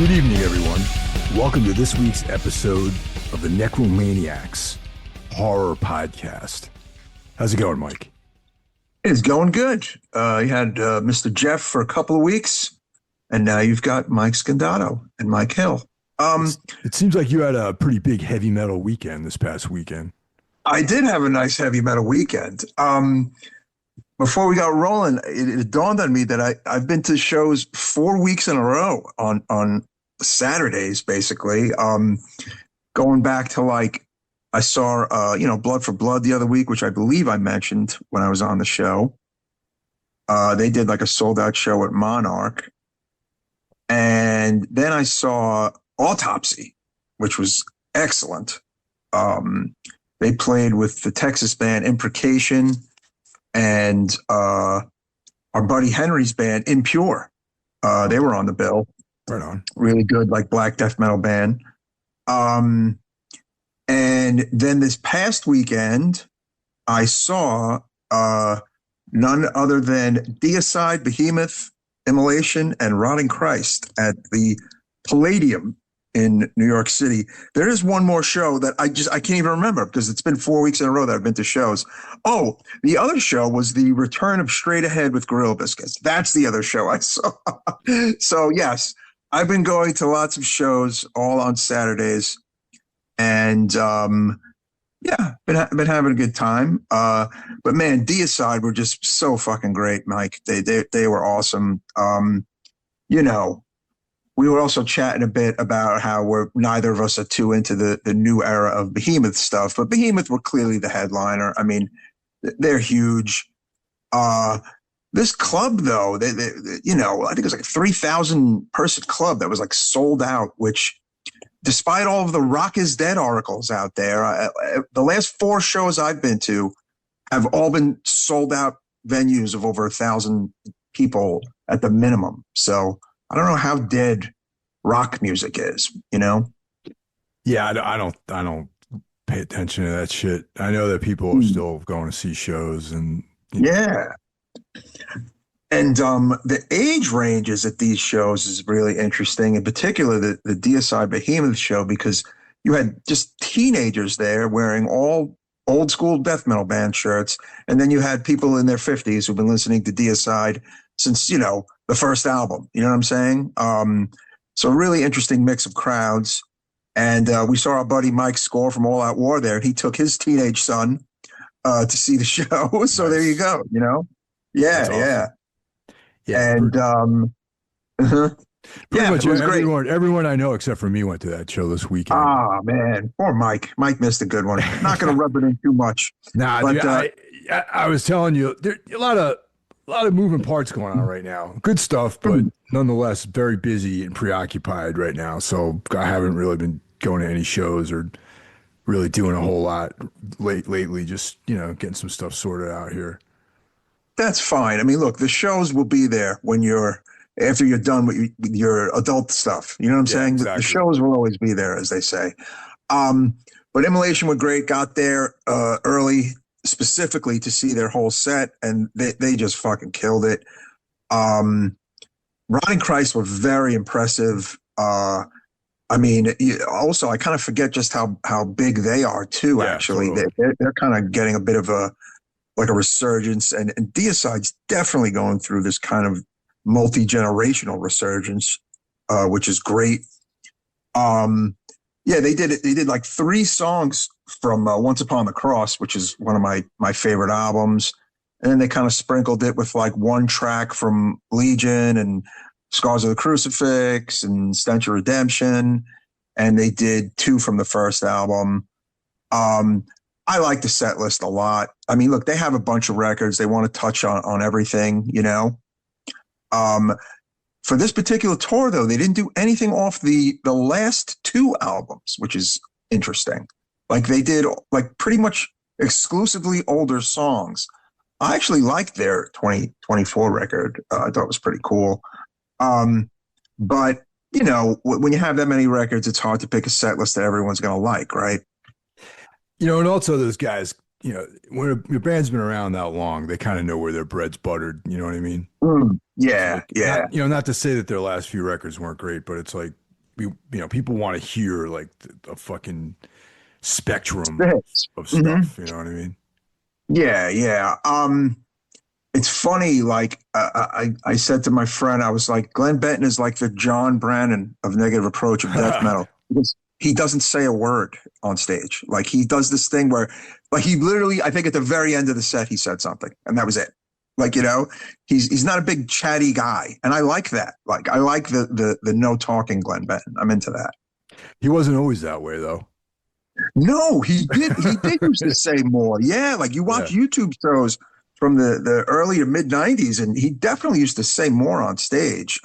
Good evening, everyone. Welcome to this week's episode of the Necromaniacs Horror Podcast. How's it going, Mike? It's going good. You had Mr. Jeff for a couple of weeks, and now you've got Mike Scandato and Mike Hill. It seems like you had a pretty big heavy metal weekend this past weekend. I did have a nice heavy metal weekend. Before we got rolling, it dawned on me that I've been to shows 4 weeks in a row on Saturdays, basically. Going back to I saw, Blood for Blood the other week, which I believe I mentioned when I was on the show. They did a sold out show at Monarch. And then I saw Autopsy, which was excellent. They played with the Texas band Imprecation and our buddy Henry's band Impure. They were on the bill. Right on. Really good, black death metal band. And then this past weekend, I saw none other than Deicide, Behemoth, Immolation, and Rotting Christ at the Palladium in New York City. There is one more show that I can't even remember because it's been 4 weeks in a row that I've been to shows. Oh, the other show was the return of Straight Ahead with Gorilla Biscuits. That's the other show I saw. So yes, I've been going to lots of shows all on Saturdays, and been having a good time. But man, Deicide were just so fucking great, Mike. They were awesome. We were also chatting a bit about how neither of us are too into the new era of Behemoth stuff, but Behemoth were clearly the headliner. I mean, they're huge. This club, though, I think it was a 3,000 person club that was sold out, which despite all of the Rock is Dead articles out there, the last 4 shows I've been to have all been sold out venues of over 1,000 people at the minimum. So I don't know how dead rock music is, Yeah, I don't pay attention to that shit. I know that people are still going to see shows and yeah. And the age ranges at these shows is really interesting, in particular the Deicide Behemoth show, because you had just teenagers there wearing all old school death metal band shirts, and then you had people in their 50s who've been listening to Deicide since the first album. You know what I'm saying? So a really interesting mix of crowds. And we saw our buddy Mike Score from All Out War there, and he took his teenage son to see the show. So there you go. Yeah, awesome. Yeah. And pretty much it was everyone I know except for me went to that show this weekend. Ah, man, poor Mike. Mike missed a good one. Not going to rub it in too much. Nah, but, dude, I was telling you, there's a lot of moving parts going on right now. Good stuff, but nonetheless, very busy and preoccupied right now. So I haven't really been going to any shows or really doing a whole lot lately. Just getting some stuff sorted out here. That's fine. I mean, look, the shows will be there after you're done with your adult stuff. You know what I'm saying? Exactly. The shows will always be there, as they say. But Immolation were great. Got there early, specifically to see their whole set, and they just fucking killed it. Rotting Christ were very impressive. Also, I kind of forget just how big they are too. Yeah, actually, totally. They're kind of getting a bit of a resurgence, and Deicide's definitely going through this kind of multi-generational resurgence, which is great. They did it. They did 3 songs from Once Upon the Cross, which is one of my favorite albums. And then they kind of sprinkled it with 1 track from Legion and Scars of the Crucifix and Stench of Redemption. And they did 2 from the first album. I like the set list a lot. I mean, look, they have a bunch of records. They want to touch on everything, For this particular tour, though, they didn't do anything off the last 2 albums, which is interesting. They did pretty much exclusively older songs. I actually liked their 2024 record. I thought it was pretty cool. But when you have that many records, it's hard to pick a set list that everyone's going to like, right? And also those guys, when your band's been around that long, they kind of know where their bread's buttered. You know what I mean? Yeah, yeah. Not to say that their last few records weren't great, but it's people want to hear like the fucking spectrum Yes. of Hmm. stuff. You know what I mean? Yeah, yeah. It's funny. Like I said to my friend, I was like, Glenn Benton is like the John Brannon of negative approach of death metal because he doesn't say a word on stage. Like he does this thing where, like he literally, I think at the very end of the set, he said something, and that was it. Like he's not a big chatty guy, and I like that. Like I like the no talking Glenn Benton. I'm into that. He wasn't always that way though. No, he did used to say more. Yeah, like you Yeah. watch YouTube shows from the early to mid '90s, and he definitely used to say more on stage.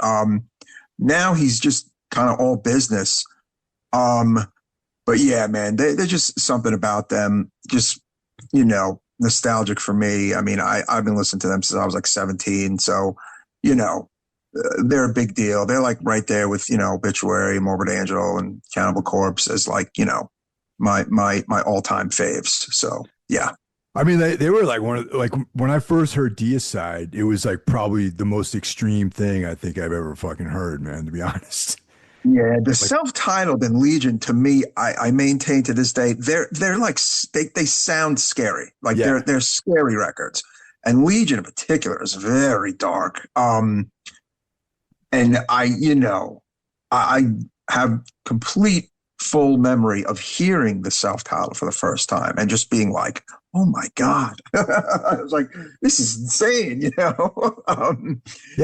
Now he's just kind of all business. Um, but yeah, man, they're just something about them, just nostalgic for me. I mean, I've been listening to them since I was like 17, so you know, they're a big deal. They're like right there with Obituary, Morbid Angel, and Cannibal Corpse as like my all time faves. So yeah. I mean, they were like one of like when I first heard Deicide, it was like probably the most extreme thing I think I've ever fucking heard, man, to be honest. Yeah, the Like, self-titled and Legion to me, I maintain to this day, they're like they sound scary. Like yeah. they're scary records. And Legion in particular is very dark. And I have complete full memory of hearing the self-titled for the first time and just being like, oh my God. I was like, this is insane. Yeah,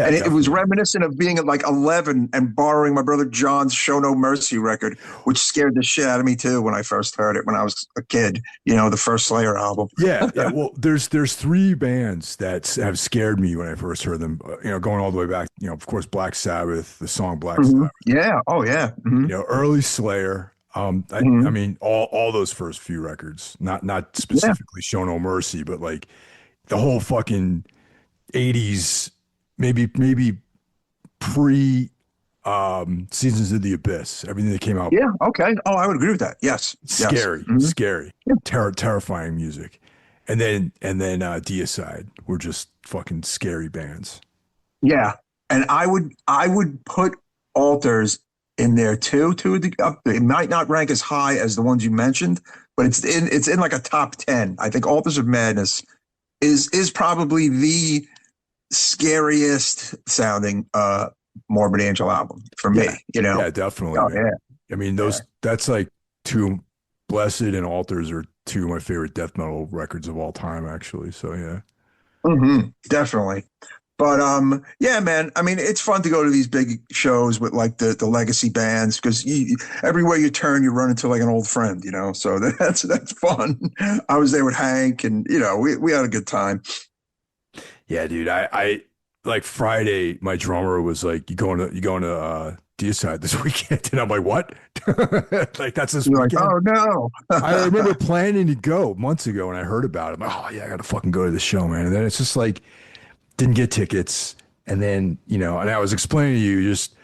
And it was definitely. reminiscent of being at like 11 and borrowing my brother John's Show No Mercy record, which scared the shit out of me too when I first heard it when I was a kid, the first Slayer album. Yeah, yeah. Well, there's three bands that have scared me when I first heard them. Going all the way back. Of course, Black Sabbath, the song Black Hmm. Sabbath. Yeah. Oh, yeah. Hmm. Early Slayer. I Hmm. mean, all those first few records, not Yeah. specifically Show No Mercy, but like the whole fucking '80s, maybe pre Seasons of the Abyss, everything that came out, Yeah. Okay. Oh, I would agree with that. Yes. Yes. scary, Hmm. scary, terrifying music, and then Deicide were just fucking scary bands. Yeah, and I would put alters in there too. It might not rank as high as the ones you mentioned, but it's in like a top 10. I think Altars of Madness is probably the scariest sounding Morbid Angel album for Yeah, me. yeah, definitely, Oh man. yeah, I mean, yeah. that's like two Blessed and Altars are two of my favorite death metal records of all time, actually. So yeah. Definitely. But yeah, man. I mean, it's fun to go to these big shows with like the legacy bands because everywhere you turn, you run into like an old friend. So that's fun. I was there with Hank, and we had a good time. Yeah, dude. I like Friday, my drummer was like, you going to Deicide this weekend? And I'm like, what? Like that's this You're like, weekend? oh no. I remember planning to go months ago and I heard about it. I'm like, oh yeah, I gotta fucking go to the show, man. And then it's just like didn't get tickets. And then, and I was explaining to you just,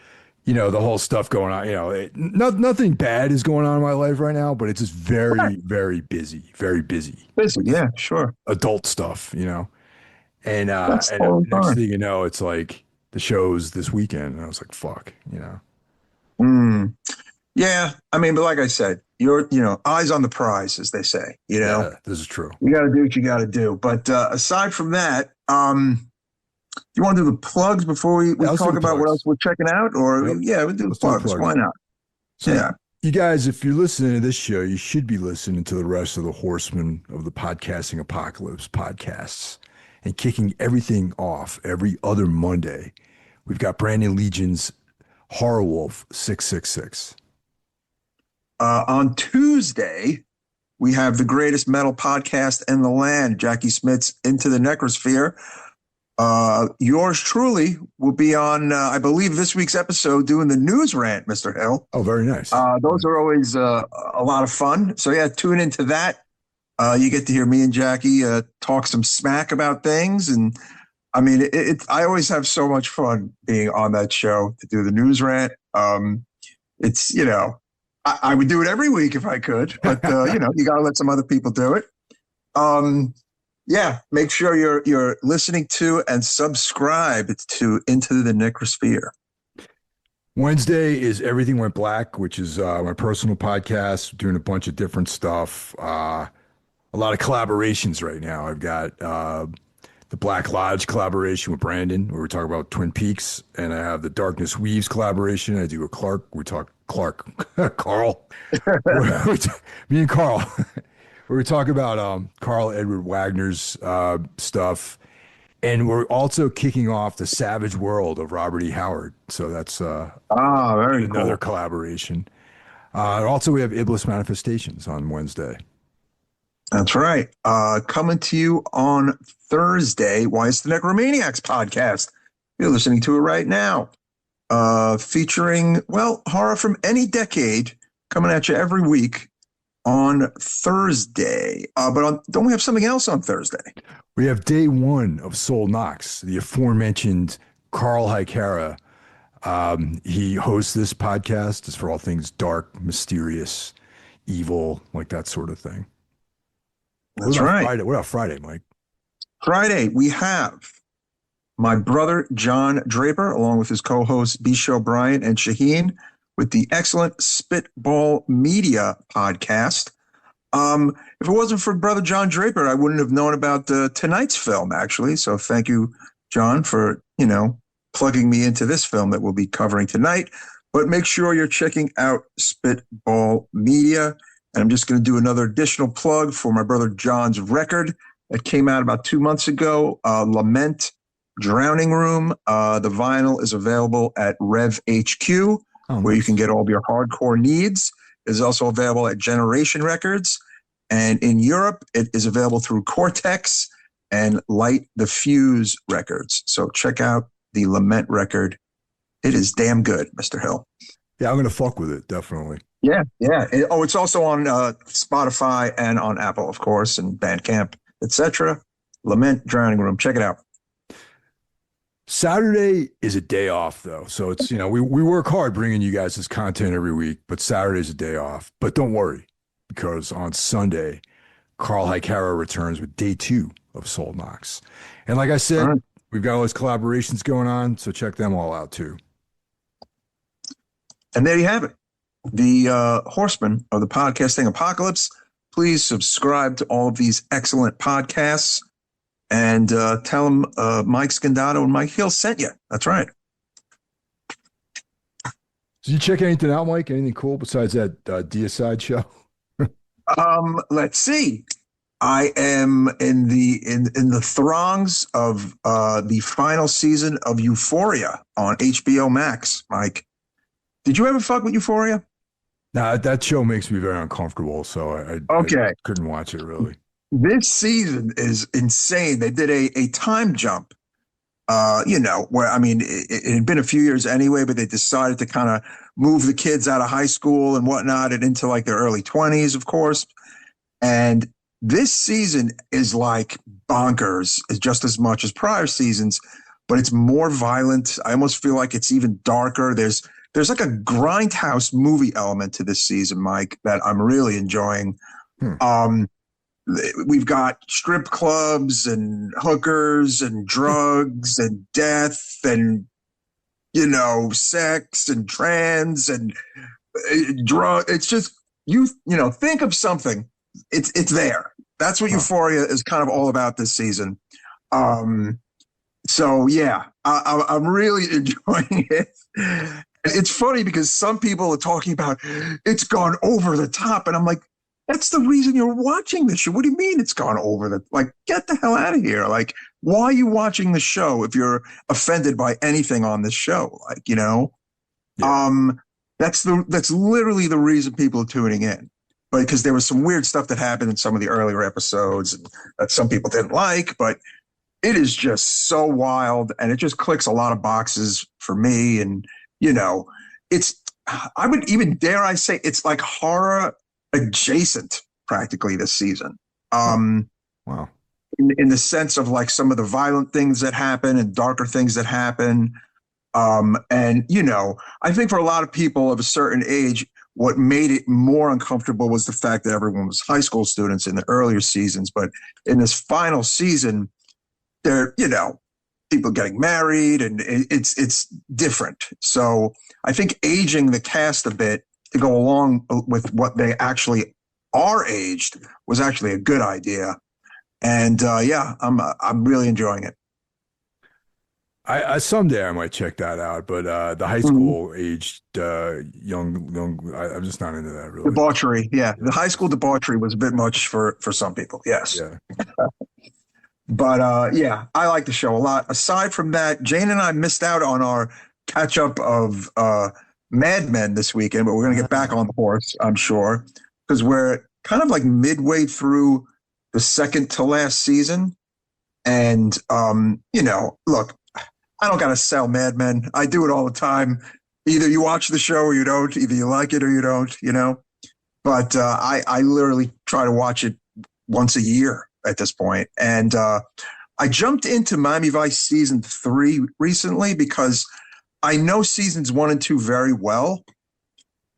the whole stuff going on, nothing bad is going on in my life right now, but it's just very, very busy Busy, with yeah, sure. adult stuff. And That's and totally next fine. thing you know, it's like the show's this weekend. And I was like, fuck. Mm. Yeah, I mean, but like I said, you're eyes on the prize, as they say. Yeah, this is true. You got to do what you got to do. But aside from that, you want to do the plugs before we Yeah, let's do talk the about what else plugs. we're checking out? Or, Yep. yeah, we'll do the Let's do the plugs. plugs. Why not? So Yeah. you guys, if you're listening to this show, you should be listening to the rest of the Horsemen of the Podcasting Apocalypse podcasts and kicking everything off every other Monday. We've got Brandon Legion's Horror Wolf 666. On Tuesday, we have the greatest metal podcast in the land, Jackie Smith's Into the Necrosphere. Yours truly will be on, I believe, this week's episode doing the news rant, Mr. Hill. Oh, very nice. Those are always a lot of fun. So, yeah, tune into that. You get to hear me and Jackie talk some smack about things. And I mean, I always have so much fun being on that show to do the news rant. It's, I would do it every week if I could, but, you got to let some other people do it. Yeah, make sure you're listening to and subscribe to Into the Necrosphere. Wednesday is Everything Went Black, which is my personal podcast, doing a bunch of different stuff. A lot of collaborations right now. I've got the Black Lodge collaboration with Brandon, where we talk about Twin Peaks, and I have the Darkness Weaves collaboration. I do with Clark. We talk Clark, Carl. Me and Carl, where we talk about Carl Edward Wagner's stuff. And we're also kicking off the Savage World of Robert E. Howard. So that's Very another cool. collaboration. Also, we have Iblis Manifestations on Wednesday. That's right. Coming to you on Thursday. Why it's the Necromaniacs podcast. You're listening to it right now. Featuring, well, horror from any decade coming at you every week on Thursday. Don't we have something else on Thursday? We have day one of Soul Knox, the aforementioned Carl Hikara. He hosts this podcast. It's for all things dark, mysterious, evil, like that sort of thing. That's right. Friday? What about Friday, Mike? Friday, we have my brother, John Draper, along with his co-hosts, Bisho Bryant and Shaheen, with the excellent Spitball Media podcast. If it wasn't for brother John Draper, I wouldn't have known about tonight's film, actually. So thank you, John, for, plugging me into this film that we'll be covering tonight. But make sure you're checking out Spitball Media. And I'm just going to do another additional plug for my brother John's record that came out about 2 months ago, Lament Drowning Room. The vinyl is available at Rev HQ, where you can get all of your hardcore needs. It is also available at Generation Records. And in Europe, it is available through Cortex and Light the Fuse Records. So check out the Lament record. It is damn good, Mr. Hill. Yeah, I'm going to fuck with it, definitely. Yeah. It's also on Spotify and on Apple, of course, and Bandcamp, etc. Lament Drowning Room. Check it out. Saturday is a day off, though. So it's, we work hard bringing you guys this content every week, but Saturday's a day off. But don't worry, because on Sunday, Carl Hikara returns with day two of Soul Knox. And like I said, All right. We've got all those collaborations going on, so check them all out, too. And there you have it. The horsemen of the podcasting apocalypse. Please subscribe to all of these excellent podcasts and tell them Mike Scandato and Mike Hill sent you. That's right. Did you check anything out, Mike? Anything cool besides that Deicide show? Let's see. I am in the throngs of the final season of Euphoria on HBO Max, Mike. Did you ever fuck with Euphoria? Nah, that show makes me very uncomfortable, so I couldn't watch it, really. This season is insane. They did a time jump, where, I mean, it had been a few years anyway, but they decided to kind of move the kids out of high school and whatnot and into like their early 20s, of course. And this season is like bonkers, is just as much as prior seasons, but it's more violent. I almost feel like it's even darker. There's like a grindhouse movie element to this season, Mike, that I'm really enjoying. We've got strip clubs and hookers and drugs and death and, sex and trans and drug. It's just, think of something. It's there. That's what Euphoria is kind of all about this season. So yeah, I'm really enjoying it. It's funny because some people are talking about it's gone over the top, and I'm like, that's the reason you're watching this show. What do you mean it's gone over the, like, get the hell out of here. Like, why are you watching the show if you're offended by anything on this show? Like, Yeah. That's literally the reason people are tuning in. But because there was some weird stuff that happened in some of the earlier episodes that some people didn't like, but it is just so wild, and it just clicks a lot of boxes for me. And, I would even dare I say it's like horror adjacent practically this season. Wow. In the sense of like some of the violent things that happen and darker things that happen. And, I think for a lot of people of a certain age, what made it more uncomfortable was the fact that everyone was high school students in the earlier seasons. But in this final season, they're people getting married, and it's different. So I think aging the cast a bit to go along with what they actually are aged was actually a good idea. And yeah, I'm really enjoying it. I someday I might check that out, but the high Mhm. school aged young I'm just not into that really. Debauchery, yeah, Yeah. the high school debauchery was a bit much for some people. Yes. Yeah. But yeah, I like the show a lot. Aside from that, Jane and I missed out on our catch up of Mad Men this weekend, but we're going to get back on the horse, I'm sure, because we're kind of like midway through the second to last season. And look, I don't got to sell Mad Men. I do it all the time. Either you watch the show or you don't. Either you like it or you don't. But I literally try to watch it once a year at this point. And I jumped into Miami Vice season 3 recently because I know seasons 1 and 2 very well.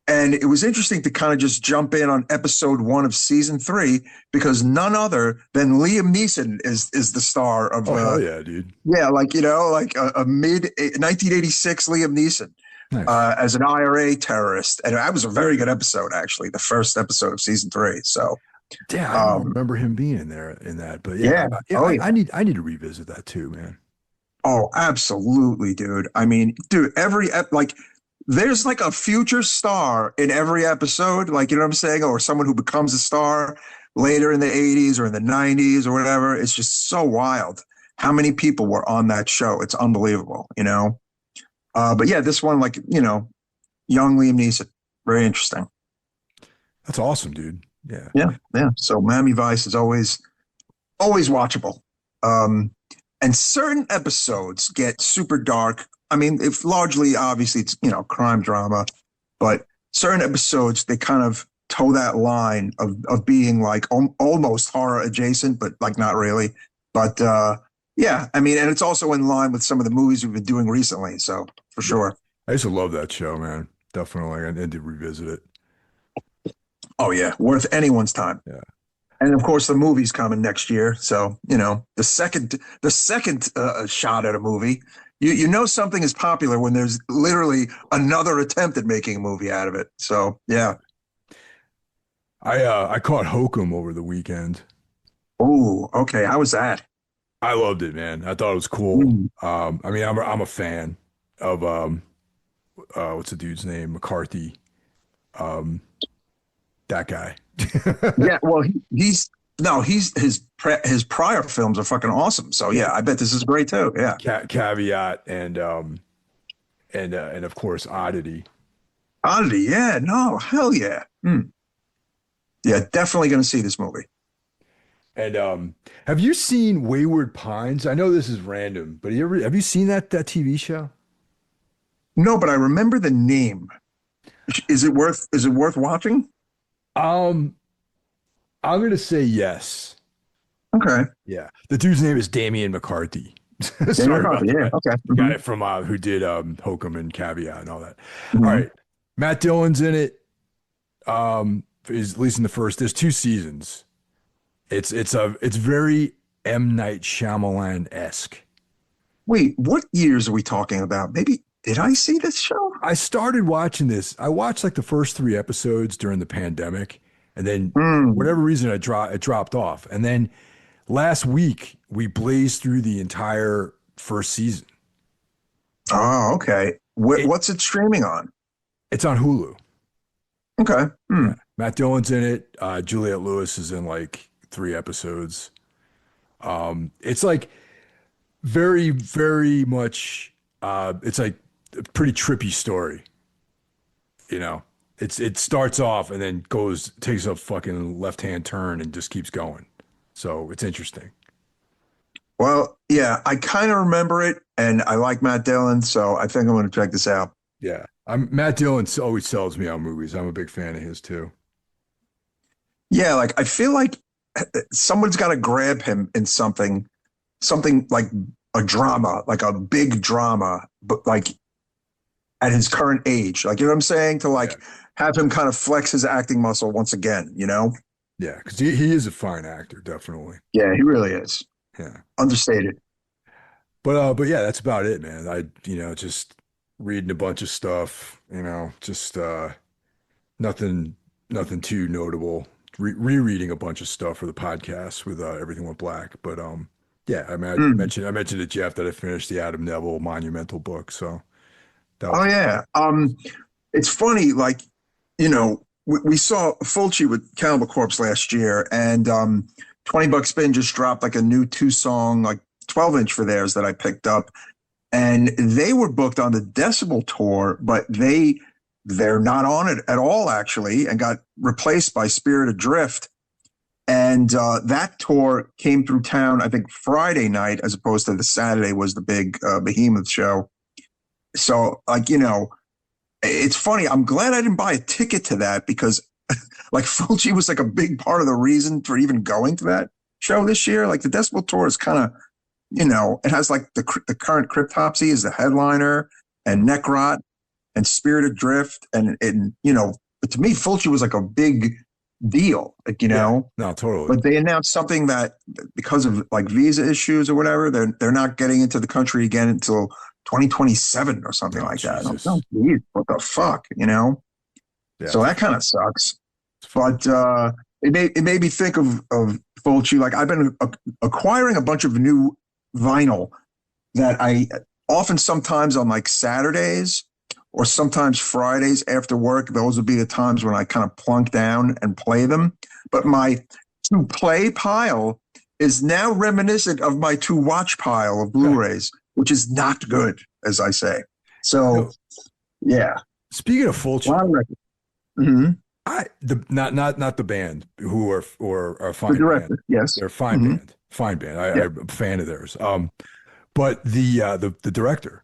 And it was interesting to kind of just jump in on episode 1 of season 3 because none other than Liam Neeson is the star of. Oh hell yeah, dude. Yeah, like a mid 1986 Liam Neeson Nice. as an IRA terrorist, and that was a very good episode actually, the first episode of season 3. So Yeah, I don't um, remember him being in there in that, but yeah, yeah, oh yeah. I need to revisit that too, man. Oh, absolutely, dude. I mean, dude, like there's like a future star in every episode, like you know what I'm saying, or someone who becomes a star later in the 80s or in the 90s or whatever. It's just so wild how many people were on that show. It's unbelievable. But yeah, this one, like, young Liam Neeson, very interesting. That's awesome, dude. Yeah. Yeah, yeah. So Miami Vice is always watchable. Um, and certain episodes get super dark. I mean, if largely, obviously, it's crime drama, but certain episodes they kind of toe that line of being like almost horror adjacent, but like not really. But yeah, I mean, and it's also in line with some of the movies we've been doing recently. So for Yeah. sure. I used to love that show, man. Definitely. I need to revisit it. Oh yeah, worth anyone's time. Yeah. And of course, the movie's coming next year. So the second shot at a movie, you know something is popular when there's literally another attempt at making a movie out of it. So yeah. I caught Hokum over the weekend. Oh, okay. How was that? I loved it, man. I thought it was cool. Mm. I mean, I'm a fan of what's the dude's name? McCarthy. Um, that guy. Yeah. Well, he's no, his prior films are fucking awesome. So Yeah. yeah, I bet this is great too. Yeah. Caveat and of course Oddity. Oddity. Yeah. No. Hell yeah. Mm. Yeah. Definitely going to see this movie. And have you seen Wayward Pines? I know this is random, but have you seen that TV show? No, but I remember the name. Is it worth watching? Um, I'm gonna say yes. Okay. Yeah. The dude's name is Damian McCarthy. Yeah, no Sorry about problem. Yeah. that. Okay. The guy from who did Hokum and Caveat and all that. All Mhm. right. Matt Dillon's in it. Is at least in the first. There's 2 seasons. It's very M. Night Shyamalan-esque. Wait, what years are we talking about? Maybe did I see this show? I started watching this. I watched like the first 3 episodes during the pandemic, and then for Hmm. whatever reason it dropped off. And then last week we blazed through the entire first season. Oh, okay. It, What's it streaming on? it's on Hulu. Okay. Hmm. Yeah. Matt Dillon's in it. Juliette Lewis is in like 3 episodes. It's like very, very much. It's like a pretty trippy story. You know, it starts off and then takes a fucking left hand turn and just keeps going. So it's interesting. Well, yeah, I kind of remember it, and I like Matt Dillon, so I think I'm going to check this out. Yeah, Matt Dillon always sells me on movies. I'm a big fan of his too. Yeah, like I feel like someone's got to grab him in something like a drama, like a big drama, but like at his current age, like you know what I'm saying, to Yeah, like have him kind of flex his acting muscle once again. yeah, because he is a fine actor, definitely. Yeah, he really is Yeah. understated. But yeah, that's about it, man. Just reading a bunch of stuff, just nothing, nothing too notable. Rereading a bunch of stuff for the podcast with Everything Went Black. But yeah, I mean, Mm. I mentioned to Jeff that I finished the Adam Neville monumental book, so that Oh was yeah. It's funny, like, we saw Fulci with Cannibal Corpse last year, and 20 Buck Spin just dropped like a new two-song, like 12-inch for theirs that I picked up. And they were booked on the Decibel tour, but they're not on it at all, actually, and got replaced by Spirit Adrift. And that tour came through town, I think, Friday night, as opposed to the Saturday was the big Behemoth show. So, like, it's funny. I'm glad I didn't buy a ticket to that because, like, Fulci was like a big part of the reason for even going to that show this year. Like, the Decibel tour is kind of, it has like the current Cryptopsy is the headliner, and Necrot and Spirit Adrift, and but to me, Fulci was like a big deal, like, yeah, no, totally. But they announced something that because of like visa issues or whatever, they're not getting into the country again until 2027 or something Oh, like that. And I'm like, Jesus. oh, geez, what the fuck, Yeah, So that kind of sucks. it's fucking But it made me think of Fulci. Like, I've been acquiring a bunch of new vinyl that I often sometimes on like Saturdays or sometimes Fridays after work. Those would be the times when I kind of plunk down and play them. But my to play pile is now reminiscent of my to watch pile of Blu-rays, which is not good, as I say. So, No, yeah. speaking of A lot Fulci, of records. Mm-hmm. not the band who are a The fine band. director, yes. They're a fine Mm-hmm. band, fine band. Yeah. I'm a fan of theirs. But the director,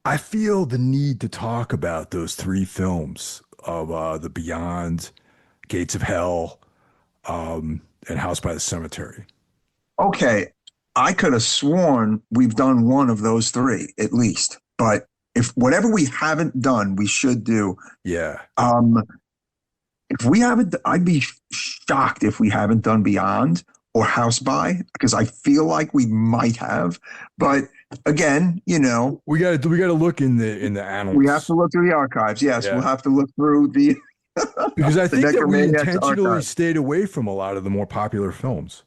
I feel the need to talk about those three films of the Beyond, Gates of Hell, and House by the Cemetery. Okay. I could have sworn we've done one of those three at least. But if whatever we haven't done, we should do. Yeah, Um, if we haven't, I'd be shocked if we haven't done Beyond or House by, because I feel like we might have. But again, we got to look in the we have annals. to look through the archives. Yes, we'll Yeah, have to look through the because I the think that we Necromaniacs intentionally archive. stayed away from a lot of the more popular films.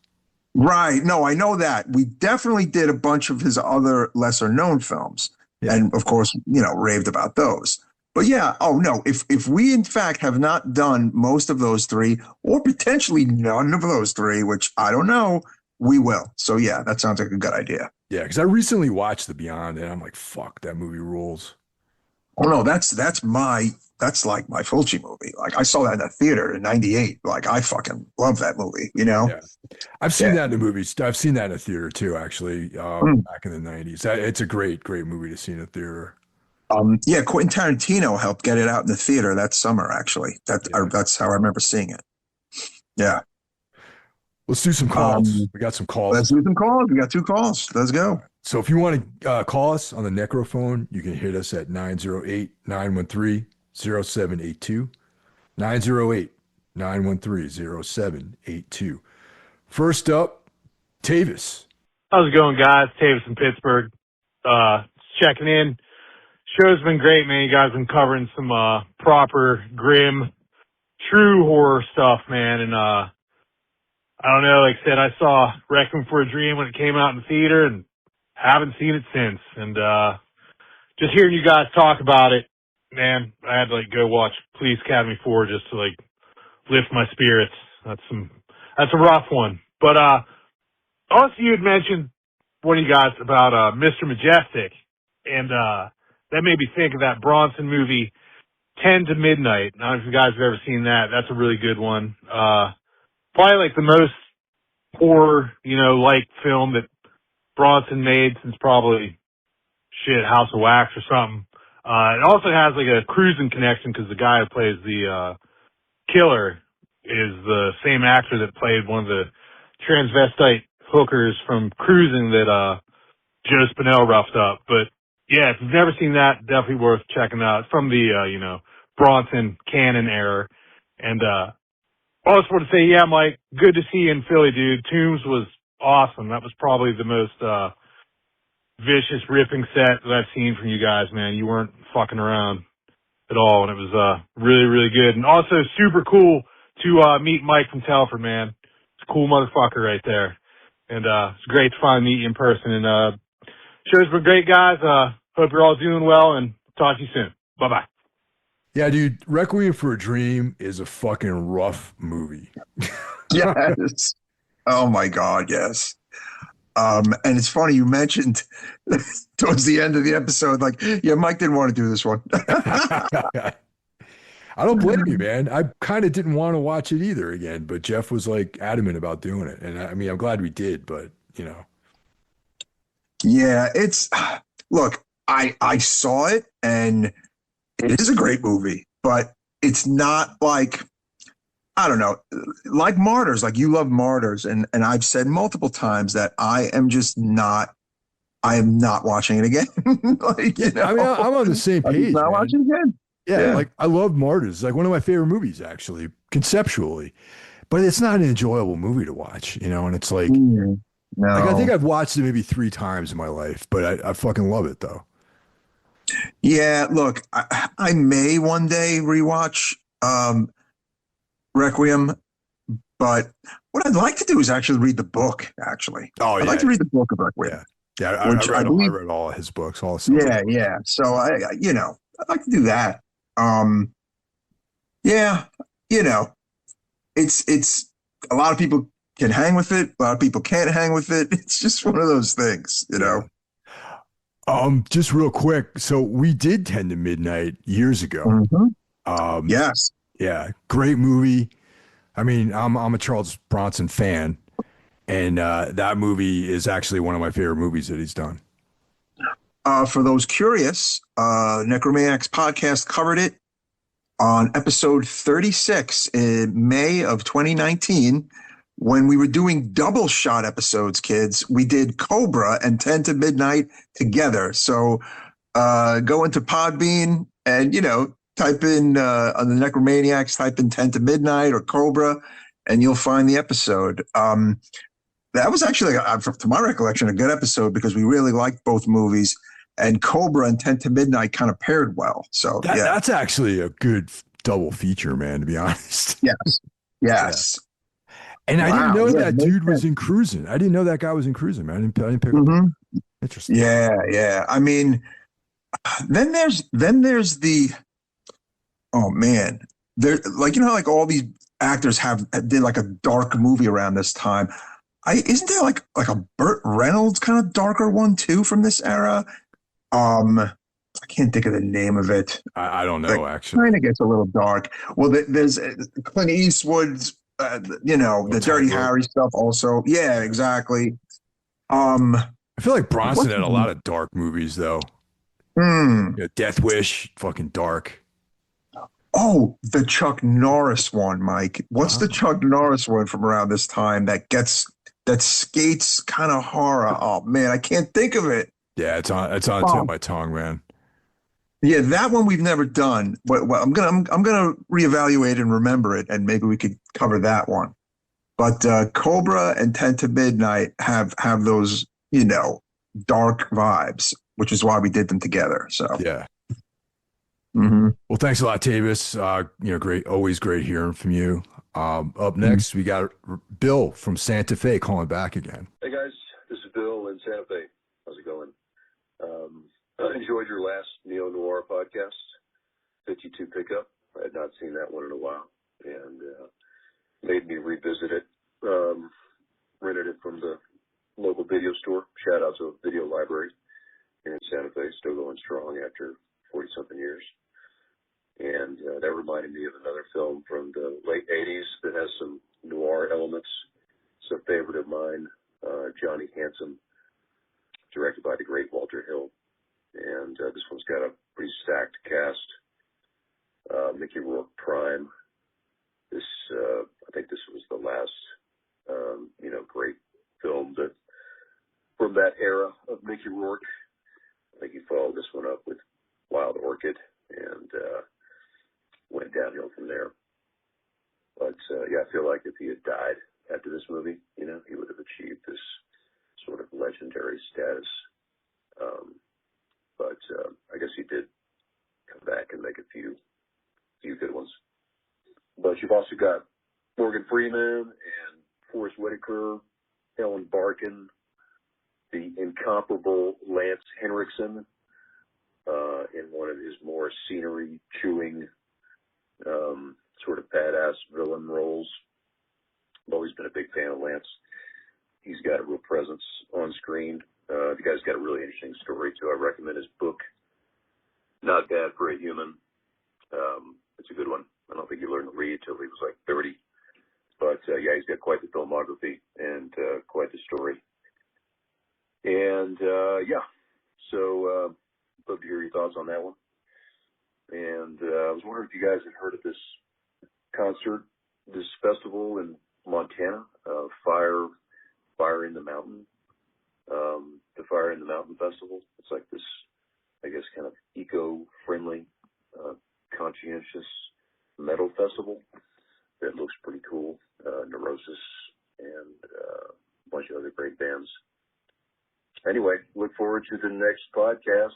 Right. No, I know that. We definitely did a bunch of his other lesser known films. Yeah. And of course, raved about those. But yeah, oh no, if we in fact have not done most of those three, or potentially none of those three, which I don't know, we will. So yeah, that sounds like a good idea. Yeah, because I recently watched The Beyond and I'm like, fuck, that movie rules. Oh no, that's like my Fulci movie. Like, I saw that in the theater in '98. Like, I fucking love that movie. Yeah. I've seen Yeah. that in the movies. I've seen that in a theater too, actually, Mm. back in the 90s. It's a great, great movie to see in a theater. Yeah, Quentin Tarantino helped get it out in the theater that summer, actually. Yeah. That's how I remember seeing it. Yeah. Let's do some calls. Um, We got some let's calls. do some calls. We got two calls. Let's go. So if you want to call us on the Necrophone, you can hit us at 908-913-0782. 908-913-0782. First up, Tavis. How's it going, guys? Tavis in Pittsburgh. Checking in. Show's been great, man. You guys been covering some proper, grim, true horror stuff, man. And I don't know, like I said, I saw Requiem for a Dream when it came out in the theater and haven't seen it since. And just hearing you guys talk about it, man, I had to like go watch Police Academy 4 just to like lift my spirits. That's a rough one. But also you had mentioned one of you guys about Mr. Majestic, and that made me think of that Bronson movie 10 to Midnight. I don't know if you guys have ever seen that. That's a really good one. Probably like the most horror, like film that Bronson made since probably House of Wax or something. It also has like a cruising connection because the guy who plays the killer is the same actor that played one of the transvestite hookers from Cruising that Joe Spinell roughed up. But yeah, if you've never seen that, definitely worth checking out. It's from the Bronson canon era. And I also want to say, yeah, Mike, good to see you in Philly, dude. Tombs was awesome. That was probably the most vicious ripping set that I've seen from you guys, man. You weren't fucking around at all, and it was really, really good. And also super cool to meet Mike from Telford, man. It's a cool motherfucker right there. And it's great to finally meet you in person. And show's been great, guys. Hope you're all doing well, and talk to you soon. Bye-bye. Yeah, dude, Requiem for a Dream is a fucking rough movie. Yes. Oh my God, yes. And it's funny you mentioned towards the end of the episode, like, yeah, Mike didn't want to do this one. I don't blame you, man. I kind of didn't want to watch it either again, but Jeff was like adamant about doing it. And I mean, I'm glad we did, but you know. Yeah, it's look, I saw it and it is a great movie, but it's not like, I don't know, like Martyrs, like you love Martyrs, and I've said multiple times that I am not watching it again. Like, you know, I mean, I'm on the same I'm just page, not man. watching it again. Yeah, like I love Martyrs. It's like one of my favorite movies, actually, conceptually. But it's not an enjoyable movie to watch, you know, and it's like, No. like I think I've watched it maybe 3 times in my life, but I fucking love it though. Yeah, look, I may one day rewatch Requiem, but what I'd like to do is actually read the book, actually. Oh, I'd like to read the book of Requiem. Yeah, I read all his books, all his yeah. So you know, I'd like to do that. Yeah, you know, it's a lot of people can hang with it, a lot of people can't hang with it. It's just one of those things, you know. Just real quick. So we did 10 to Midnight years ago. Mm-hmm. Yes. Yeah, great movie. I mean, I'm a Charles Bronson fan, and that movie is actually one of my favorite movies that he's done. For those curious, Necromaniacs podcast covered it on episode 36 in May of 2019. When we were doing double shot episodes, kids, we did Cobra and 10 to Midnight together. So go into Podbean and, you know, type in on the Necromaniacs, type in 10 to Midnight or Cobra, and you'll find the episode. That was actually, to my recollection, a good episode because we really liked both movies. And Cobra and 10 to Midnight kind of paired well. So that's actually a good double feature, man, to be honest. Yes. Yeah. And I didn't know that dude was in Cruising. I didn't know that guy was in Cruising, man. I didn't pick up. Interesting. Yeah. I mean, then there's the, oh man, there, like, you know, like all these actors did like a dark movie around this time. Isn't there like a Burt Reynolds kind of darker one too from this era? I can't think of the name of it. I don't know, actually. Kind of gets a little dark. Well, there's Clint Eastwood's, you know, the Dirty Harry stuff also. Yeah, exactly. I feel like Bronson had a lot of dark movies, though. You know, Death Wish, fucking dark. Oh, the Chuck Norris one, Mike. What's the Chuck Norris one from around this time that skates kind of horror? Oh man, I can't think of it. Yeah, it's on the tip of my tongue, man. Yeah, that one we've never done. But I'm gonna reevaluate and remember it, and maybe we could cover that one. But Cobra and 10 to Midnight have those, you know, dark vibes, which is why we did them together. So yeah. Mm-hmm. Well, thanks a lot, Tavis. You know, great, always great hearing from you. Up next, we got Bill from Santa Fe calling back again. Hey guys, this is Bill in Santa Fe. How's it going? I enjoyed your last neo-noir podcast, 52 Pickup. I had not seen that one in a while, and made me revisit it. Rented it from the local video store. Shout out to Video Library here in Santa Fe, still going strong after 40-something years. And that reminded me of another film from the late 80s that has some noir elements. It's a favorite of mine, Johnny Handsome, directed by the great Walter Hill. And this one's got a pretty stacked cast. Mickey Rourke Prime. I think this was the last, you know, great film that from that era of Mickey Rourke. I think he followed this one up with Wild Orchid and went downhill from there. But yeah, I feel like if he had died after this movie, you know, he would have achieved this sort of legendary status. But I guess he did come back and make a few good ones. But you've also got Morgan Freeman and Forrest Whitaker, Ellen Barkin, the incomparable Lance Henriksen in one of his more scenery-chewing sort of badass villain roles. I've always been a big fan of Lance. He's got a real presence on screen. The guy's got a really interesting story, too. I recommend his book, Not Bad for a Human. It's a good one. I don't think he learned to read till he was like 30. But, yeah, he's got quite the filmography and quite the story. And, yeah, so love to hear your thoughts on that one. And I was wondering if you guys had heard of this concert, this festival in Montana, Fire in the Mountain, the Fire in the Mountain Festival. It's like this, I guess, kind of eco-friendly, conscientious metal festival that looks pretty cool. Neurosis and a bunch of other great bands. Anyway, look forward to the next podcast.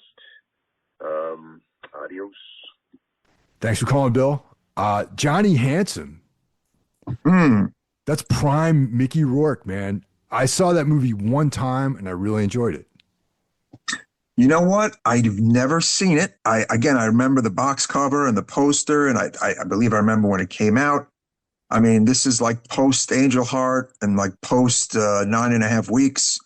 Adios. Thanks for calling, Bill. Johnny Handsome. That's prime Mickey Rourke, man. I saw that movie one time and I really enjoyed it. You know what? I've never seen it. I remember the box cover and the poster, and I believe I remember when it came out. I mean, this is like post Angel Heart and like post 9.5 Weeks.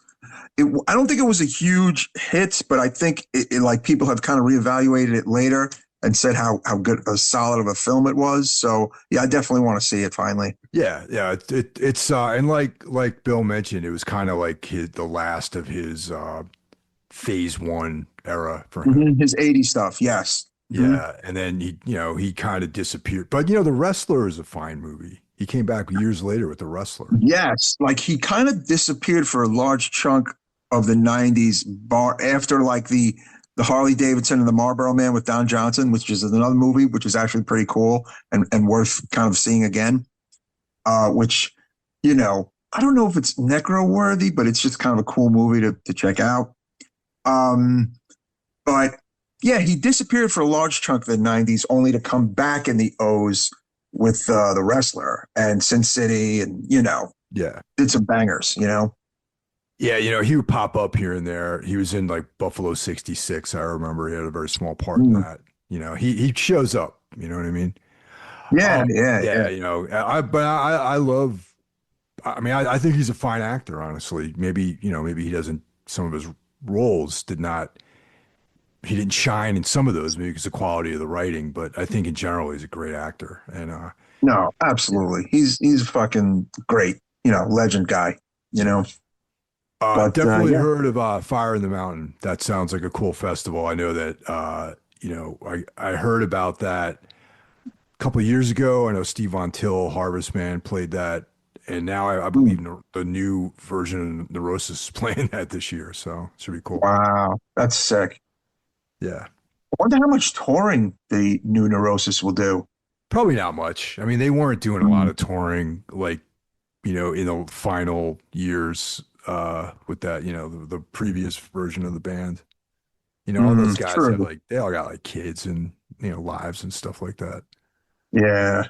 I don't think it was a huge hit, but I think it like people have kind of reevaluated it later and said how good, solid of a film it was. So yeah, I definitely want to see it finally. Yeah. It's and like Bill mentioned, it was kind of like the last of his phase one era for him. His 80s stuff, yes. Yeah, and then he kind of disappeared. But The Wrestler is a fine movie. He came back years later with The Wrestler. Yes, like he kind of disappeared for a large chunk of the 90s after like the Harley Davidson and the Marlboro Man with Don Johnson, which is another movie which is actually pretty cool and worth kind of seeing again. Which, I don't know if it's necro worthy, but it's just kind of a cool movie to check out. But yeah, he disappeared for a large chunk of the 90s, only to come back in the O's with The Wrestler and Sin City and, did some bangers, Yeah, he would pop up here and there. He was in like Buffalo 66. I remember he had a very small part in that. He shows up, you know what I mean? Yeah. I love, I think he's a fine actor, honestly. Maybe he doesn't, some of his roles he didn't shine in some of those, maybe because of the quality of the writing, but I think in general, he's a great actor. And no, absolutely. He's fucking great, legend guy, definitely heard of Fire in the Mountain. That sounds like a cool festival. I know that, I heard about that a couple of years ago. I know Steve Von Till, Harvest Man, played that. And now I believe the new version of Neurosis is playing that this year. So it should be cool. Wow. That's sick. Yeah. I wonder how much touring the new Neurosis will do. Probably not much. I mean, they weren't doing a lot of touring, like, in the final years with that, the previous version of the band. All those guys have they all got like kids and, lives and stuff like that. Yeah.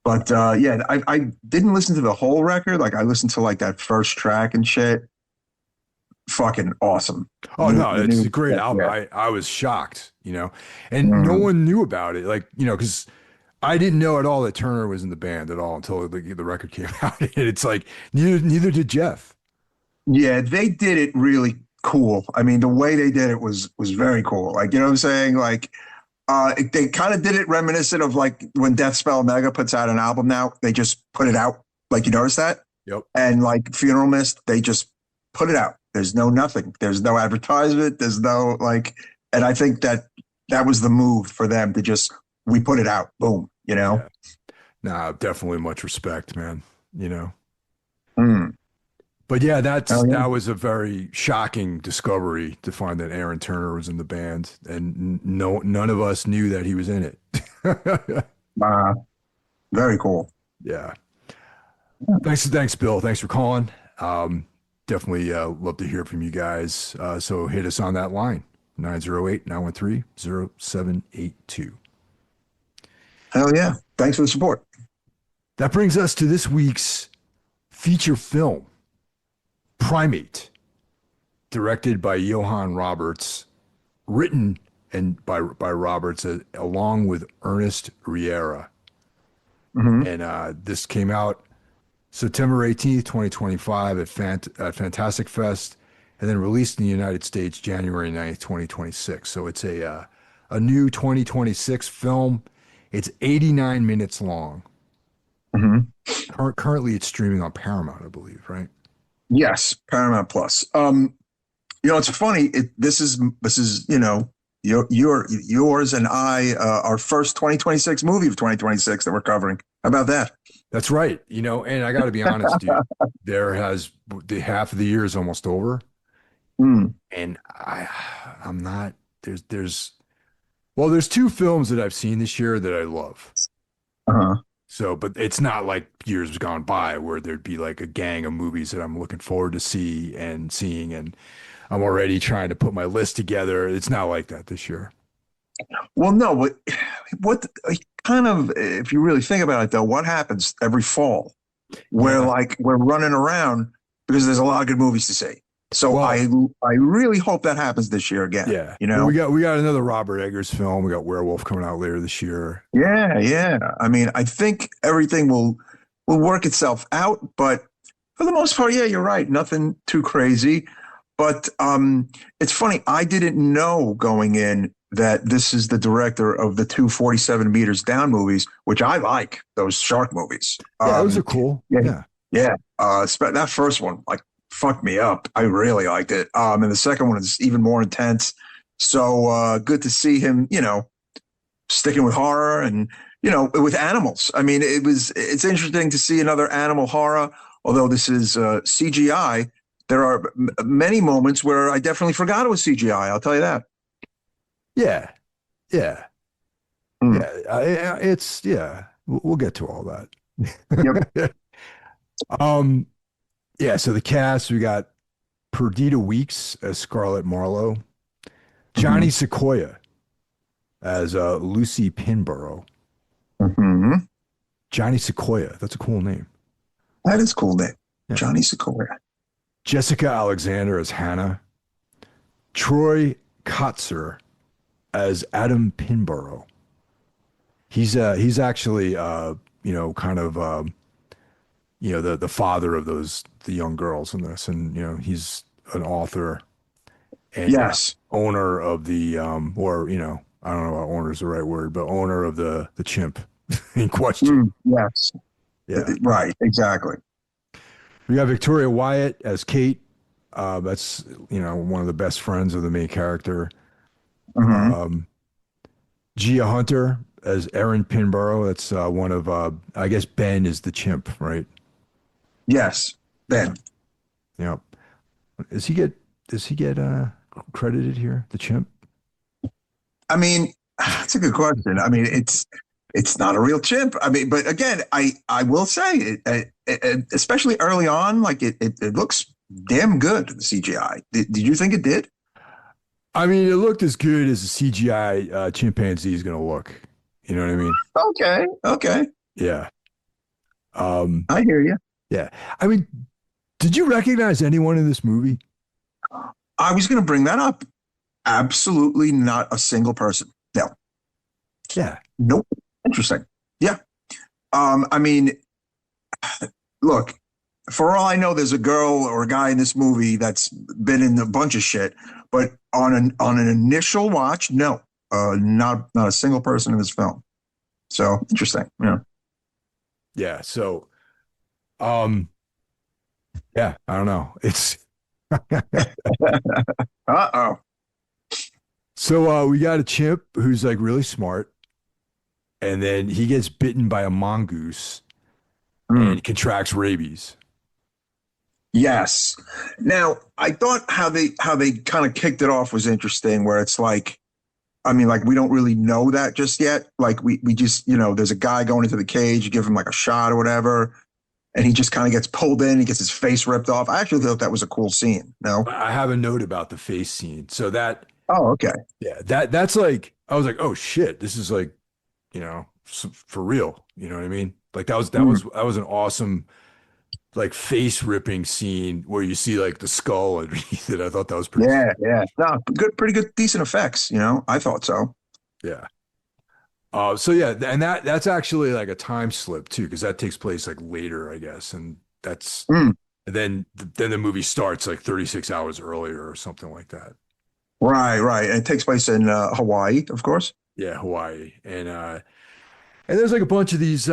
But I didn't listen to the whole record. Like I listened to like that first track and shit. Fucking awesome. Oh no, it's a great album. Yeah. I was shocked, and no one knew about it. Like, because I didn't know at all that Turner was in the band at all until the record came out. And it's like neither did Jeff. Yeah, they did it really cool. I mean, the way they did it was very cool. Like, you know what I'm saying? Like, they kind of did it reminiscent of like when Death Spell Mega puts out an album now, they just put it out. Like, you notice that? Yep. And like Funeral Mist, they just put it out. There's no nothing. There's no advertisement. There's no like, and I think that was the move for them to just, we put it out. Boom, Yeah. Nah, definitely much respect, man, But yeah, that was a very shocking discovery to find that Aaron Turner was in the band, and none of us knew that he was in it. Very cool. Yeah. Thanks, Bill. Thanks for calling. definitely love to hear from you guys. So hit us on that line, 908-913-0782. Hell yeah. Thanks for the support. That brings us to this week's feature film, Primate, directed by Johannes Roberts, written by Roberts along with Ernest Riera. Mm-hmm. And this came out September 18th, 2025 at Fantastic Fest, and then released in the United States January 9th, 2026. So it's a new 2026 film. It's 89 minutes long. Mm-hmm. Currently, it's streaming on Paramount, I believe, right? Yes, Paramount Plus. It's funny. This is yours and I, our first 2026 movie of 2026 that we're covering. How about that? That's right. And I got to be honest, dude. The half of the year is almost over, and I'm not. There's two films that I've seen this year that I love. Uh-huh. So, but it's not like years gone by where there'd be like a gang of movies that I'm looking forward to seeing, and I'm already trying to put my list together. It's not like that this year. Well, no, what kind of, if you really think about it, though, what happens every fall where we're running around because there's a lot of good movies to see. So I really hope that happens this year again. Yeah. Well, we got another Robert Eggers film. We got Werewolf coming out later this year. Yeah. I mean, I think everything will work itself out, but for the most part, yeah, you're right. Nothing too crazy. But it's funny. I didn't know going in that this is the director of the two 47 Meters Down movies, which I like, those shark movies. Yeah, those are cool. Yeah. That first one, fucked me up. I really liked it. And the second one is even more intense. So good to see him, sticking with horror and, with animals. I mean, it's interesting to see another animal horror, although this is CGI. There are many moments where I definitely forgot it was CGI. I'll tell you that. Yeah. We'll get to all that. Yep. So the cast, we got Perdita Weeks as Scarlett Marlowe, Johnny Sequoia as Lucy Pinborough. Mm-hmm. Johnny Sequoia, that's a cool name. That is a cool name. Yeah. Johnny Sequoia. Jessica Alexander as Hannah, Troy Kotzer as Adam Pinborough. He's actually kind of the father of the young girls in this, and he's an author and yes, owner of the I don't know if owner is the right word, but owner of the chimp in question. Yes. Yeah. Right. Exactly. We got Victoria Wyatt as Kate. That's one of the best friends of the main character. Mm-hmm. Gia Hunter as Erin Pinborough. That's one of I guess Ben is the chimp, right? Yes, Ben. Yeah. Does he get credited here? The chimp? I mean, that's a good question. I mean, it's not a real chimp. I mean, but again, I will say, especially early on, it looks damn good, the CGI. Did you think it did? I mean, it looked as good as a CGI chimpanzee is going to look. You know what I mean? Okay. Yeah. I hear you. Yeah. I mean, did you recognize anyone in this movie? I was going to bring that up. Absolutely not a single person. No. Yeah. Nope. Interesting. Yeah. I mean, look, for all I know, there's a girl or a guy in this movie that's been in a bunch of shit, but on an initial watch, no, not a single person in this film. So interesting. Yeah. Yeah. So, yeah, I don't know. It's Uh-oh. so we got a chimp who's like really smart, and then he gets bitten by a mongoose and contracts rabies. Yes. Now, I thought how they kind of kicked it off was interesting, where it's like, I mean, we don't really know that just yet. We just, there's a guy going into the cage, you give him a shot or whatever. and he just kind of gets pulled in. He gets his face ripped off. I actually thought that was a cool scene. No. I have a note about the face scene. So that, Oh, okay. yeah, that's like, I was like, oh shit, this is like, for real. You know what I mean? Like that was an awesome like face ripping scene where you see like the skull underneath it. I thought that was pretty. Yeah, yeah. No, good, pretty good, decent effects. I thought so. Yeah. So yeah, and that's actually like a time slip too, because that takes place like later, I guess, and that's Mm, then the movie starts like 36 hours earlier or something like that. right, right. And it takes place in Hawaii, of course. Yeah, Hawaii, and there's like a bunch of these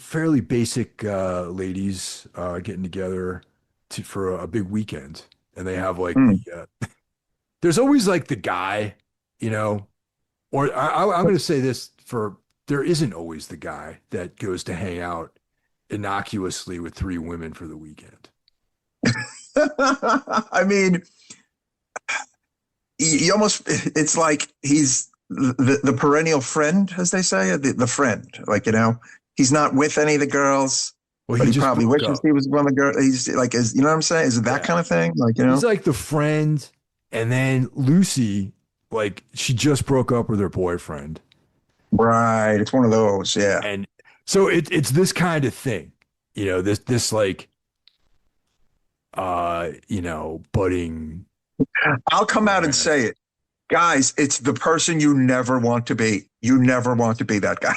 fairly basic ladies getting together for a big weekend, and they have like Mm. there's always like the guy, you know, or I'm going to say this for there isn't always the guy that goes to hang out innocuously with three women for the weekend. I mean, he almost, it's like he's the perennial friend, as they say, the friend. Like, he's not with any of the girls, Well, but he he just probably broke wishes up. he was one of the girls. He's like, you know what I'm saying? Is it that Yeah. kind of thing? Like, He's like the friend, and then Lucy, like she just broke up with her boyfriend, right. It's one of those. Yeah. and so it's this kind of thing, this like budding. I'll come out and romance. say it. Guys, it's the person you never want to be. You never want to be that guy.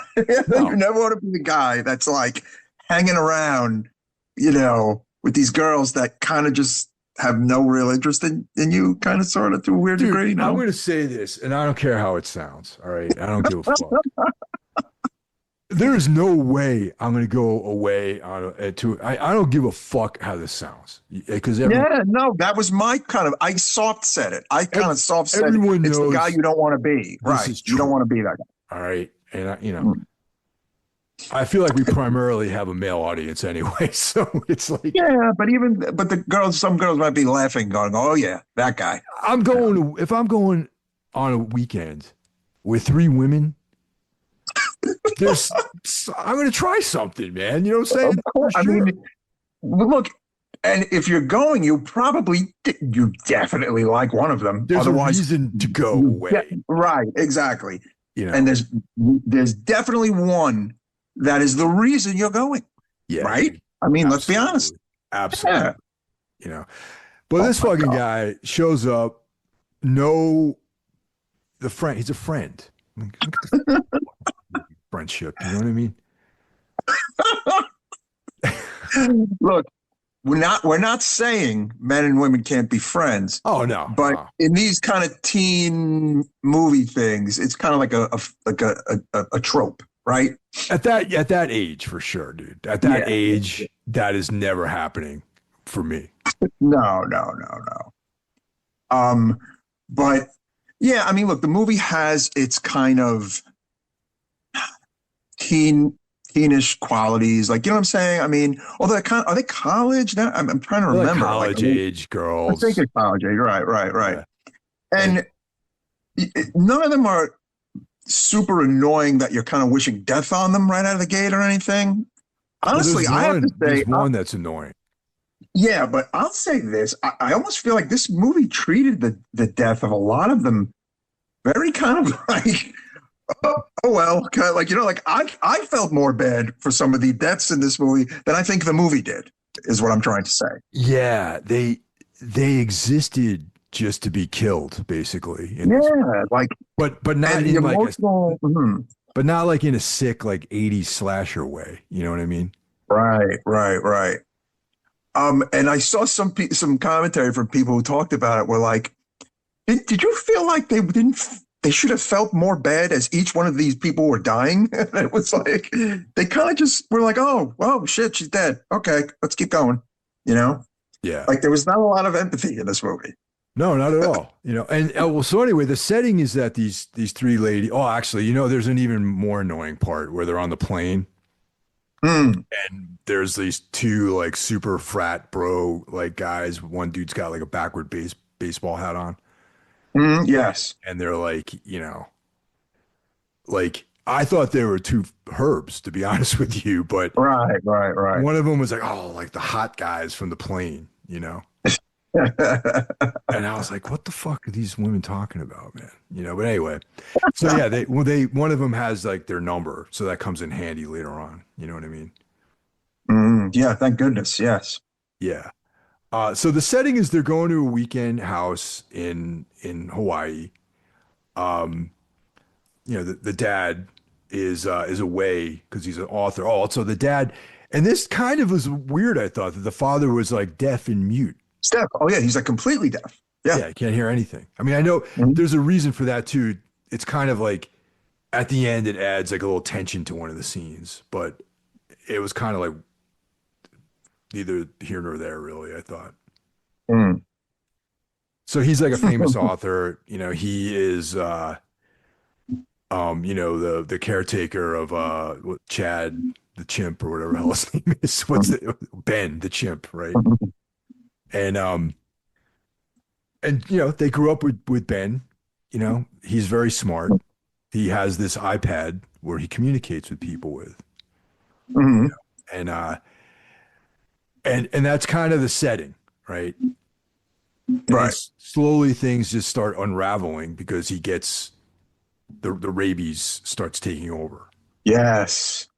No. You never want to be the guy that's like hanging around, with these girls that kind of just have no real interest in you, kind of sort of to a weird Dude, degree. I'm going to say this, and I don't care how it sounds. All right. I don't give a fuck. There is no way I'm going to go away I don't give a fuck how this sounds because Yeah, no, that was my kind of, I soft said it. I kind of soft said everyone it's the knows guy you don't want to be. this Right. is You don't true. want to be that guy. All right. And Mm. I feel like we primarily have a male audience anyway. So it's like, Yeah, but some girls might be laughing, going, "Oh yeah, that guy." if I'm going on a weekend with three women, I'm going to try something, man. You know what I'm saying? Of course. For I sure. mean, look, and if you're going, you definitely like one of them. There's Otherwise, a reason to go away. Right, exactly. You know? And there's definitely one that is the reason you're going. Yeah. Right? I mean, let's be honest. Absolutely. Yeah. But Oh this my fucking God. guy shows up. No, the friend. He's a friend. Like, look at the friendship. You know what I mean? Look, we're not saying men and women can't be friends, Oh no. but No. in these kind of teen movie things, it's kind of like a trope, right? At that age, for sure, dude. At that Yeah. age, that is never happening for me. No, no, no, no. But yeah, I mean, look, the movie has its kind of teenish qualities, like, you know what I'm saying? I mean, although are they college now? I'm trying to They're like remember. college age I girls. think it's college age. Right, right, right. Yeah. And none of them are super annoying that you're kind of wishing death on them right out of the gate or anything. Honestly, I have to say, there's one that's annoying. yeah, but I'll say this. I almost feel like this movie treated the death of a lot of them very kind of like, oh well, kind of like, like I felt more bad for some of the deaths in this movie than I think the movie did, is what I'm trying to say. Yeah, they existed just to be killed, basically. Yeah, like, but not and in the like emotional, but not like in a sick like 80s slasher way. You know what I mean? right, right, right. And I saw some commentary from people who talked about it. Were like, did you feel like they should have felt more bad as each one of these people were dying? And it was like they kind of just were like, oh shit, she's dead. Okay, let's keep going. Yeah. Like there was not a lot of empathy in this movie. No, not at all. And well, so anyway, the setting is that these three ladies. Oh, actually, there's an even more annoying part where they're on the plane. Mm, And there's these two like super frat bro like guys. One dude's got like a backward baseball hat on, yes. and they're like, like I thought they were two herbs, to be honest with you, but Right. one of them was like, oh, like the hot guys from the plane, you know? And I was like, what the fuck are these women talking about, man? You know, but anyway. So yeah, one of them has like their number, so that comes in handy later on. You know what I mean? Yeah, thank goodness. Yes. Yeah. So the setting is they're going to a weekend house in Hawaii. Um, the dad is away because he's an author. Oh, also the dad, and this kind of was weird. I thought that the father was like deaf and mute. Steph. Oh yeah, he's like completely deaf. Yeah. Yeah, I can't hear anything. I mean, I know Mhm. there's a reason for that too. It's kind of like at the end it adds like a little tension to one of the scenes, but it was kind of like neither here nor there really, I thought. Mm. So he's like a famous author, he is the caretaker of Chad the chimp or whatever the hell his name is. What's the Ben the chimp, right? And they grew up with Ben. He's very smart. He has this iPad where he communicates with people with. Mhm. And and that's kind of the setting, right? And then Right. slowly things just start unraveling because he gets the rabies starts taking over. Yes.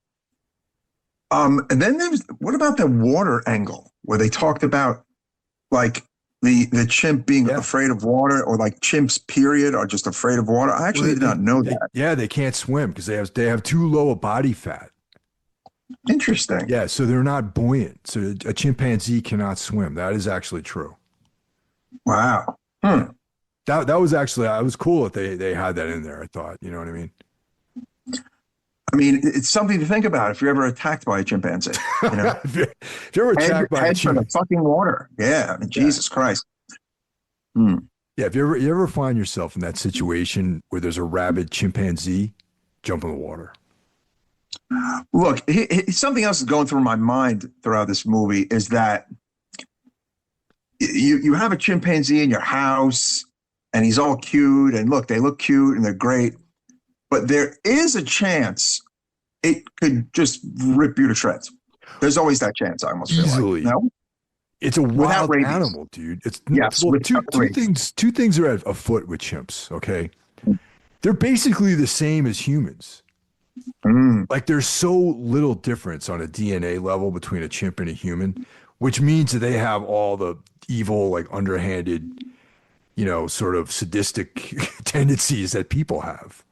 And then what about the water angle where they talked about like the chimp being Yeah. afraid of water, or like chimps period are just afraid of water? I actually Well, did not know that. yeah, they can't swim because they have too low a body fat. Interesting. Yeah, so they're not buoyant. So a chimpanzee cannot swim. That is actually true. Wow. Yeah. That was actually I was cool that they had that in there. I thought, you know what I mean? I mean, it's something to think about if you're ever attacked by a chimpanzee. You know, if you're ever attacked by a head for the chimp, fucking water. Yeah. I mean, Jesus Christ. Hmm. yeah, if you ever find yourself in that situation where there's a rabid chimpanzee, jump in the water. Look, something else is going through my mind throughout this movie is that you have a chimpanzee in your house and he's all cute, and look, they look cute and they're great, but there is a chance it could just rip you to shreds. There's always that chance, I almost feel Easily. like. No? It's a Without wild rabies. animal, dude. Yes, well, without two rabies. things are afoot with chimps, okay? They're basically the same as humans. Mm. Like there's so little difference on a DNA level between a chimp and a human, which means that they have all the evil, like underhanded, sort of sadistic tendencies that people have.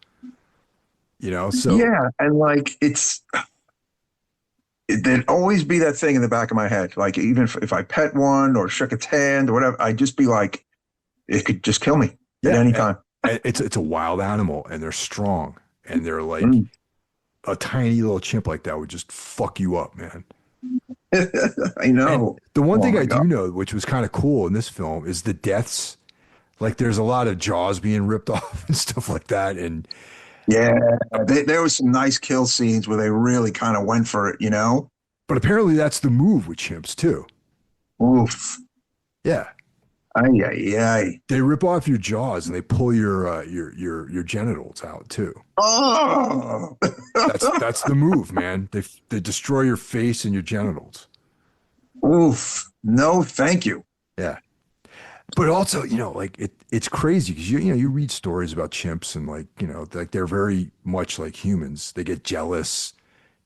So Yeah, and like there'd always be that thing in the back of my head. Like even if I pet one or shook its hand or whatever, I'd just be like, it could just kill me at any time. and it's a wild animal and they're strong and they're like Mm. a tiny little chimp like that would just fuck you up, man. I know. And the one Oh thing my I God. do know, which was kind of cool in this film, is the deaths. Like there's a lot of jaws being ripped off and stuff like that. And Yeah, there was some nice kill scenes where they really kind of went for it, you know? but apparently that's the move with chimps too. Oof. Yeah. Ay, ay, ay. They rip off your jaws and they pull your genitals out too. Oh. That's the move, man. They destroy your face and your genitals. Oof. No, thank you. Yeah. But also, like it's crazy because you read stories about chimps and like they're very much like humans. They get jealous.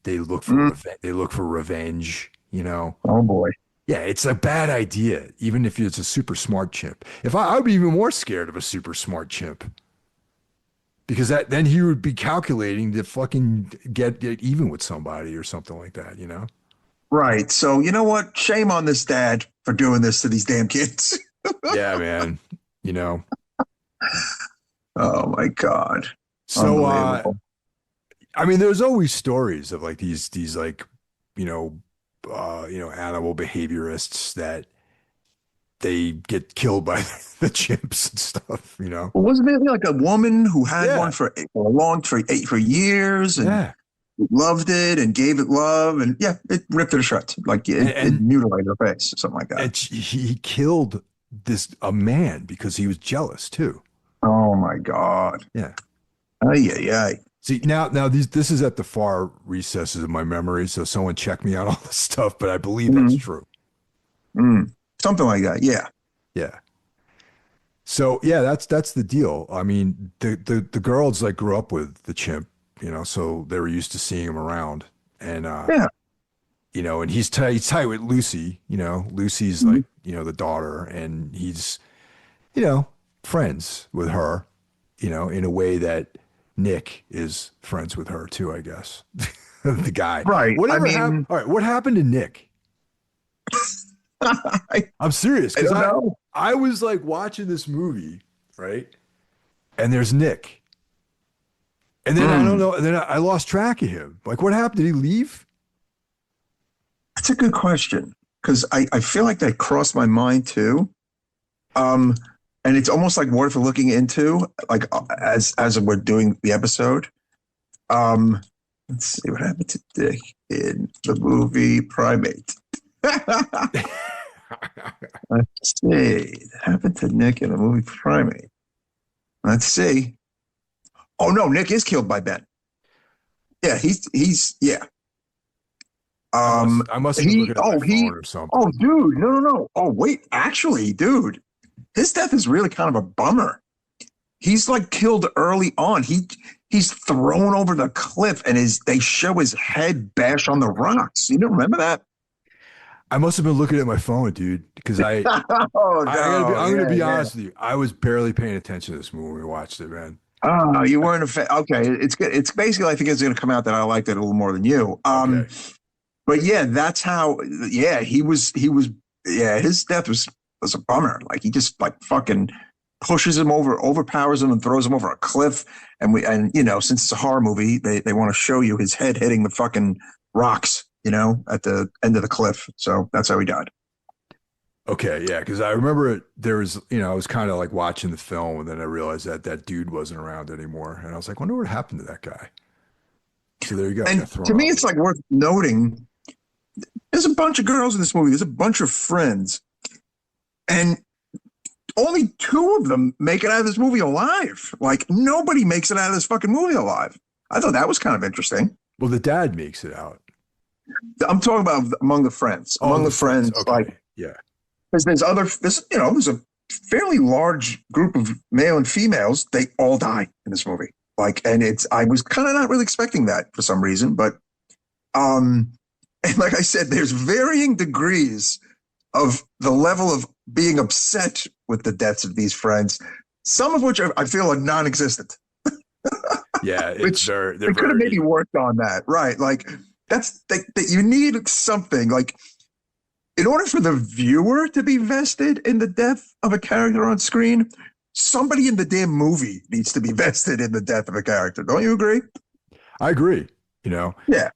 They look for Mm. they look for revenge. Oh boy. Yeah, it's a bad idea, even if it's a super smart chimp. If I'd be even more scared of a super smart chimp because then he would be calculating to fucking get even with somebody or something like that. Right. So you know what? Shame on this dad for doing this to these damn kids. Yeah, man. Oh my God. So Unbelievable. I mean, there's always stories of like these like, animal behaviorists that they get killed by the chimps and stuff. Well, wasn't there like a woman who had Yeah. one for years and Yeah. loved it and gave it love, and yeah, it ripped it to shreds. Like it And- mutilated her face or something like that. And he killed a man because he was jealous too. Oh my God. Yeah. Ay, ay, ay. See, now this is at the far recesses of my memory, so someone check me on all this stuff, but I believe that's Mm, true. something like that. Yeah. Yeah. So yeah, that's the deal. I mean, the girls like grew up with the chimp, so they were used to seeing him around. And Yeah. and he's tight with Lucy, Lucy's Mhm. like, the daughter, and he's, you know, friends with her, in a way that Nick is friends with her too, I guess. The guy. Right. I Whatever happened. mean, All right, what happened to Nick? I I'm serious because don't know. I was like watching this movie, right? And there's Nick. And then I don't Mm, know, and then I lost track of him. Like what happened? Did he leave? that's a good question because I feel like that crossed my mind too. Um, and it's almost like worth looking into, like as we're doing the episode. Um, let's see what happened to Dick in the movie Primate. Let's see. What happened to Nick in the movie Primate? Let's see. Oh no, Nick is killed by Ben. Yeah, he's yeah. I must have been He looking at my oh he phone or oh something. dude, no. Oh wait, actually, dude, his death is really kind of a bummer. He's like killed early on. He's thrown over the cliff and they show his head bash on the rocks. You don't remember that? I must have been looking at my phone, dude, because Oh I gotta be. no, I'm gonna yeah, be yeah. honest with you. I was barely paying attention to this movie when we watched it, man. Oh, you weren't a fan. Okay, it's good. It's basically, I think it's going to come out that I liked it a little more than you. Okay. But yeah, that's how. Yeah, he was. Yeah, his death was a bummer. Like he just like fucking pushes him over, overpowers him, and throws him over a cliff. And since it's a horror movie, they want to show you his head hitting the fucking rocks. At the end of the cliff. So that's how he died. Okay, yeah, because I remember there was, I was kind of like watching the film, and then I realized that that dude wasn't around anymore, and I was like, wonder what happened to that guy. So there you go, I got And thrown to me, off. it's like worth noting. There's a bunch of girls in this movie. There's a bunch of friends, and only two of them make it out of this movie alive. Like nobody makes it out of this fucking movie alive. I thought that was kind of interesting. Well, the dad makes it out. I'm talking about among the friends. Oh, Among the the friends. friends, like Okay, yeah, there's a fairly large group of male and females. They all die in this movie. I was kind of not really expecting that for some reason, but um, and like I said, there's varying degrees of the level of being upset with the deaths of these friends. Some of which I feel are non-existent. yeah. It's Which they're they could have maybe very. worked on that, right? Like that you need something like in order for the viewer to be vested in the death of a character on screen, somebody in the damn movie needs to be vested in the death of a character. Don't you agree? I agree. You know, Yeah.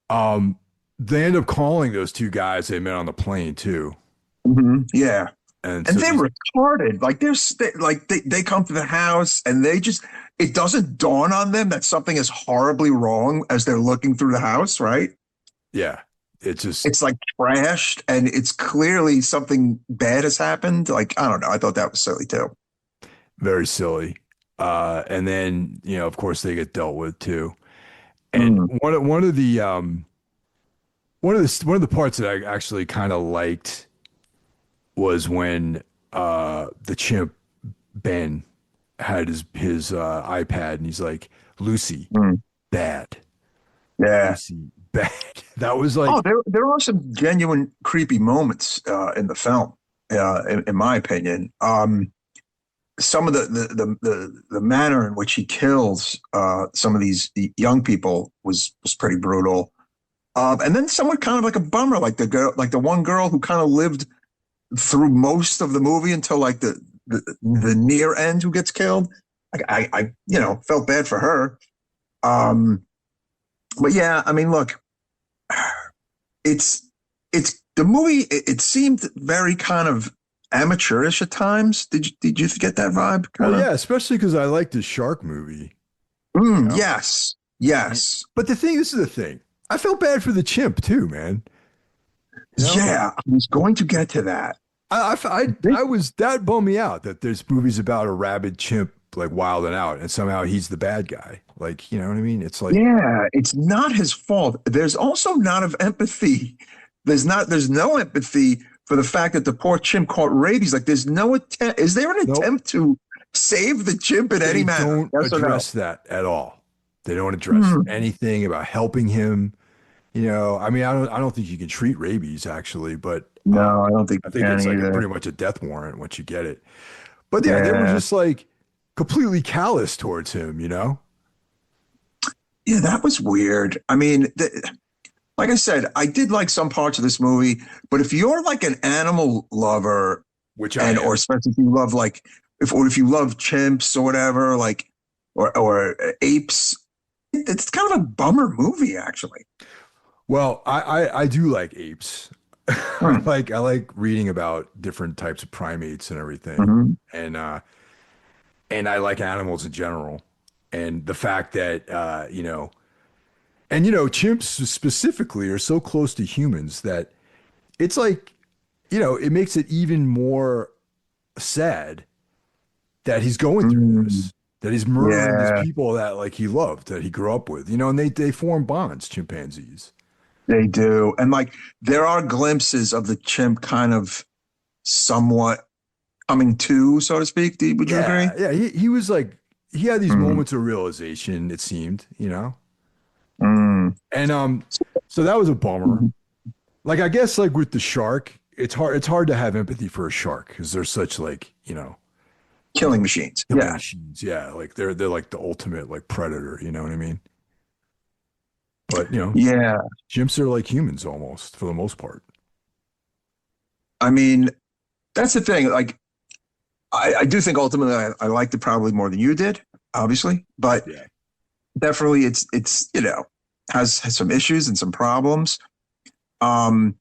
um, they end up calling those two guys they met on the plane too, Yeah. and And so they're these, retarded. Like they come to the house and it doesn't dawn on them that something is horribly wrong as they're looking through the house, right? yeah, it's just It's like trashed and it's clearly something bad has happened. Like, I don't know. I thought that was silly too. very silly. And then, of course they get dealt with too. And Mm, one of the parts that I actually kind of liked was when the chimp Ben had his iPad and he's like, Lucy, mm, bad. yeah. Lucy, bad. That was like, Oh, there are some genuine creepy moments in the film, in my opinion. Some of the manner in which he kills some of these young people was pretty brutal. And then somewhat kind of like a bummer, like the one girl who kind of lived through most of the movie until like the near end who gets killed. Like I felt bad for her. But yeah, I mean, look, it's the movie. It seemed very kind of amateurish at times. Did you get that vibe? well, Kinda? yeah, especially because I liked the shark movie. You know? Yes, yes, But this is the thing. I felt bad for the chimp too, man. You know? yeah. I was going to get to that. I was that bummed me out that there's movies about a rabid chimp like wilding out and somehow he's the bad guy. Like, you know what I mean? It's like, Yeah, it's not his fault. There's also not of empathy. There's no empathy for the fact that the poor chimp caught rabies. Like there's no attempt. Is there an nope, attempt to save the chimp in any they manner? don't Yes or no? address that at all. They don't address Hmm. anything about helping him. You know, I mean, I don't think you can treat rabies actually, but No, I don't think I you think can it's like either. pretty much a death warrant once you get it. But yeah, they were Yeah. just like completely callous towards him, you know? Yeah, that was weird. I mean, like I said, I did like some parts of this movie, but if you're like an animal lover Which I and or am. especially if you love like if you love chimps or whatever, like or apes, it's kind of a bummer movie actually. Well, I do like apes. Hmm. I like reading about different types of primates and everything. Mhm. And and I like animals in general. And the fact that chimps specifically are so close to humans that it's like, it makes it even more sad that he's going through Mm. this, that he's murdering these Yeah, people that like he loved, that he grew up with, and they form bonds, chimpanzees. they do. And like there are glimpses of the chimp kind of somewhat coming to, so to speak. Would you agree? Yeah, yeah. He was like he had these Mm. moments of realization, it seemed. Mm. And so that was a bummer. Like I guess like with the shark, it's hard to have empathy for a shark because they're such like, Killing machines. killing Yeah. machines. Yeah, like they're like the ultimate like predator, you know what I mean? But Yeah. chimps are like humans almost for the most part. I mean, that's the thing. Like, I do think ultimately I liked it probably more than you did, obviously, but Yeah. definitely it's has some issues and some problems. Um,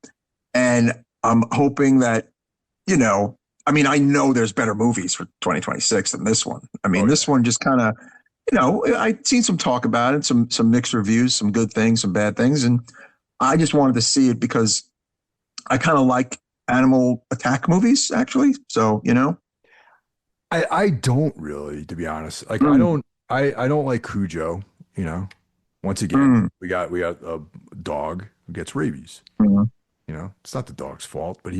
and I'm hoping that I mean, I know there's better movies for 2026 than this one. I Oh mean, this yeah. one just kind of I'd seen some talk about it, some mixed reviews, some good things, some bad things, and I just wanted to see it because I kind of like animal attack movies, actually. So, I don't really, to be honest. Like Mm, I don't like Cujo, you know. Once again, mm, we got a dog who gets rabies. mm. It's not the dog's fault, but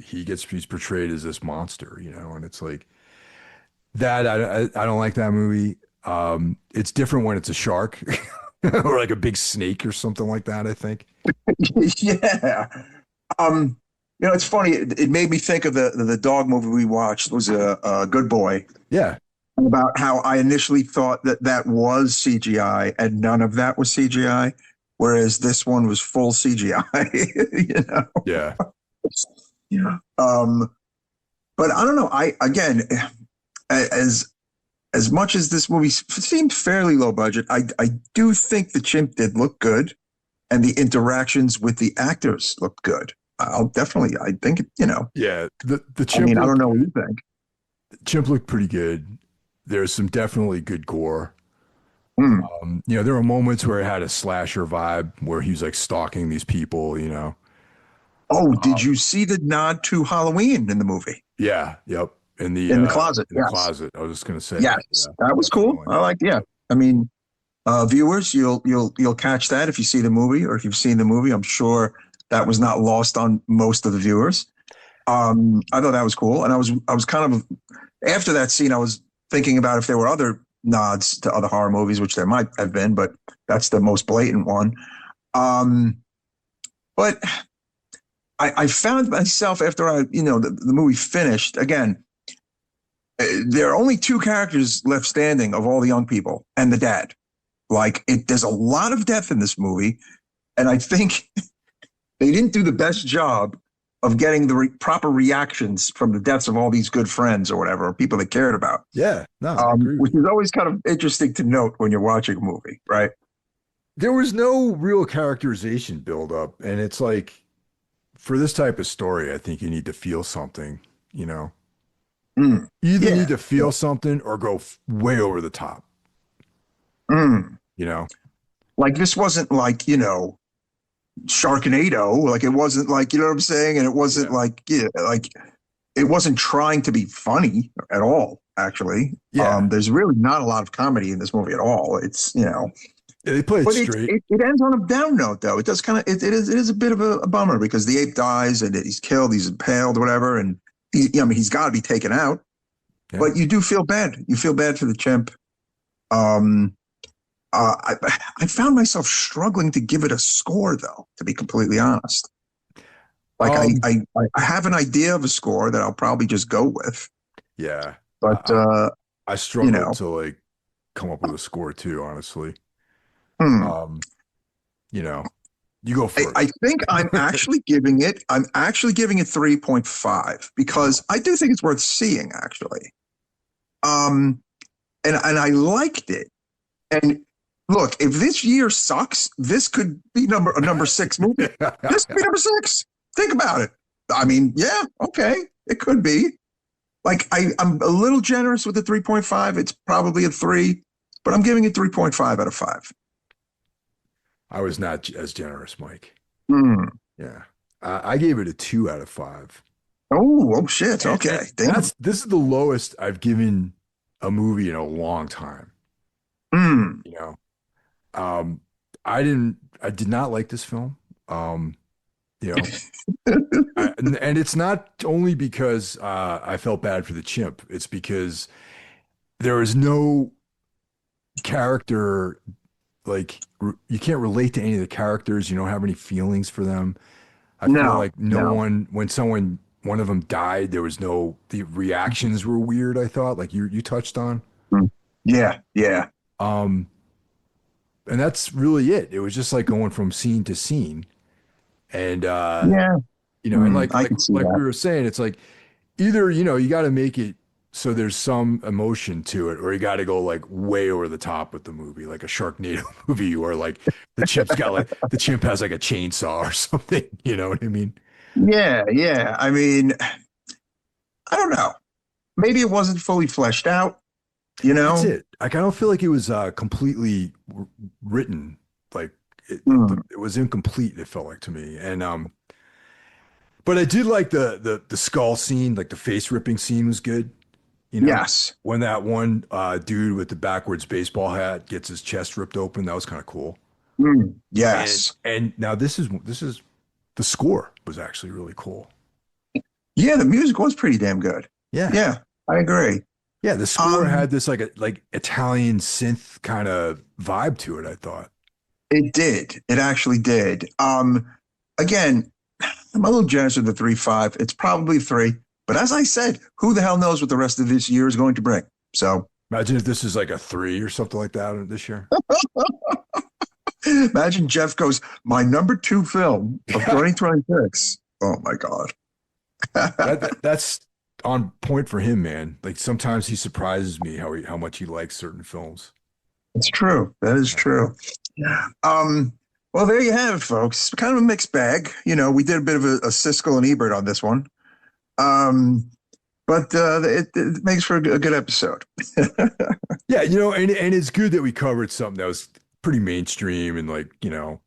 he's portrayed as this monster, and it's like that. I don't like that movie. It's different when it's a shark or like a big snake or something like that, I think. Yeah. Um, it's funny. It made me think of the dog movie we watched. It was a Good Boy, Yeah. about how I initially thought that that was CGI and none of that was CGI, whereas this one was full CGI. you know. Yeah. Yeah. But I don't know. I again, as as much as this movie seemed fairly low budget, I do think the chimp did look good, and the interactions with the actors looked good. I'll definitely. I think Yeah. The I mean, I don't know what you think. chimp looked pretty good. There's some definitely good gore. Hmm. There were moments where it had a slasher vibe where he was like stalking these people. Oh, did Um, you see the nod to Halloween in the movie? yeah, yep. In the closet. In the Yes. closet. I was just gonna say that. Yes. Yeah, That was cool. definitely. I like, yeah. I mean, viewers, you'll catch that if you see the movie, or if you've seen the movie. I'm sure that was not lost on most of the viewers. I thought that was cool. And I was kind of, after that scene, I was thinking about if there were other nods to other horror movies, which there might have been, but that's the most blatant one. Um, but I found myself after the movie finished again. There are only two characters left standing of all the young people and the dad. Like there's a lot of death in this movie, and I think they didn't do the best job of getting the proper reactions from the deaths of all these good friends or whatever, or people they cared about. Yeah, no, I agree with Which you. is always kind of interesting to note when you're watching a movie, right? There was no real characterization build up, and it's like for this type of story, I think you need to feel something. Mm, You either need yeah. to feel something or go way over the top, Mm. you know? Like this wasn't like Sharknado. Like it wasn't like what I'm saying, and it wasn't Yeah. like it wasn't trying to be funny at all. actually. Yeah. There's really not a lot of comedy in this movie at all. It's, Yeah, they play it but straight. it ends on a down note though. It does kind of, it is a bit of a bummer because the ape dies and he's killed, he's impaled, whatever. And he's got to be taken out, Yeah. but you do feel bad. You feel bad for the chimp. Um, I found myself struggling to give it a score though, to be completely honest. Like I have an idea of a score that I'll probably just go with. Yeah. But I struggled to like come up with a score too, honestly. You know, you go first. I think I'm actually giving it 3.5 because I do think it's worth seeing actually. And I liked it. And look, if this year sucks, this could be a number 6 movie. This could be number 6. Think about it. I mean, yeah, okay, it could be. Like I'm a little generous with the 3.5. It's probably a 3, but I'm giving it 3.5 out of 5. I was not as generous, Mike. Yeah. I gave it a 2 out of 5. Oh shit. Okay. This is the lowest I've given a movie in a long time. You know, I did not like this film. You know, and it's not only because I felt bad for the chimp. It's because there is no character, like you can't relate to any of the characters. You don't have any feelings for them. I feel like no one, when one of them died, the reactions were weird. I thought, like you touched on. Yeah. And that's really it. It was just like going from scene to scene. And you know, and like we were saying, it's like either, you know, you got to make it so there's some emotion to it, or you got to go like way over the top with the movie, like a Sharknado movie, or like the chimp has like a chainsaw or something. You know what I mean? Yeah. I mean, I don't know. Maybe it wasn't fully fleshed out. You know, that's it. Like I don't feel like it was completely written. Like it was incomplete. It felt like to me, and but I did like the skull scene, like the face ripping scene was good. You know, yes, when that one dude with the backwards baseball hat gets his chest ripped open, that was kind of cool. Yes, and now this is the score was actually really cool. Yeah, the music was pretty damn good. Yeah, I agree. Yeah, the score had this like Italian synth kind of vibe to it, I thought. It did. It actually did. Again, I'm a little generous with the 3.5. It's probably 3. But as I said, who the hell knows what the rest of this year is going to bring? So imagine if this is like a 3 or something like that this year. Imagine Jeff goes, my number 2 film of 2026. Oh my God. That's on point for him, man. Like sometimes he surprises me how much he likes certain films. It's true. That is true. Well, there you have it, folks. Kind of a mixed bag. You know, we did a bit of a Siskel and Ebert on this one. But it makes for a good episode. Yeah, you know, and it's good that we covered something that was pretty mainstream and like, you know,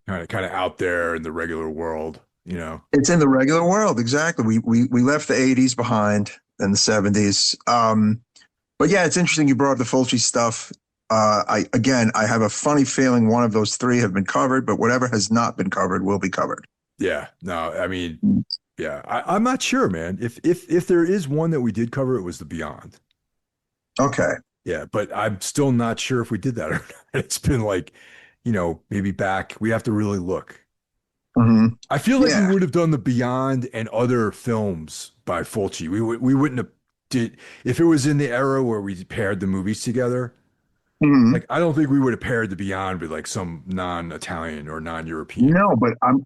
kind of out there in the regular world. You know, it's in the regular world. Exactly. We left the 80s behind and the 70s. But yeah, it's interesting you brought up the Fulci stuff. I have a funny feeling one of those 3 have been covered, but whatever has not been covered will be covered. Yeah. No, I mean, yeah, I'm not sure, man. If there is one that we did cover, it was The Beyond. Okay. Yeah, but I'm still not sure if we did that or not. It's been like, you know, maybe back. We have to really look. I feel like we would have done The Beyond and other films by Fulci. We wouldn't have did if it was in the era where we paired the movies together. Like I don't think we would have paired The Beyond with like some non-Italian or non-European. No, but I'm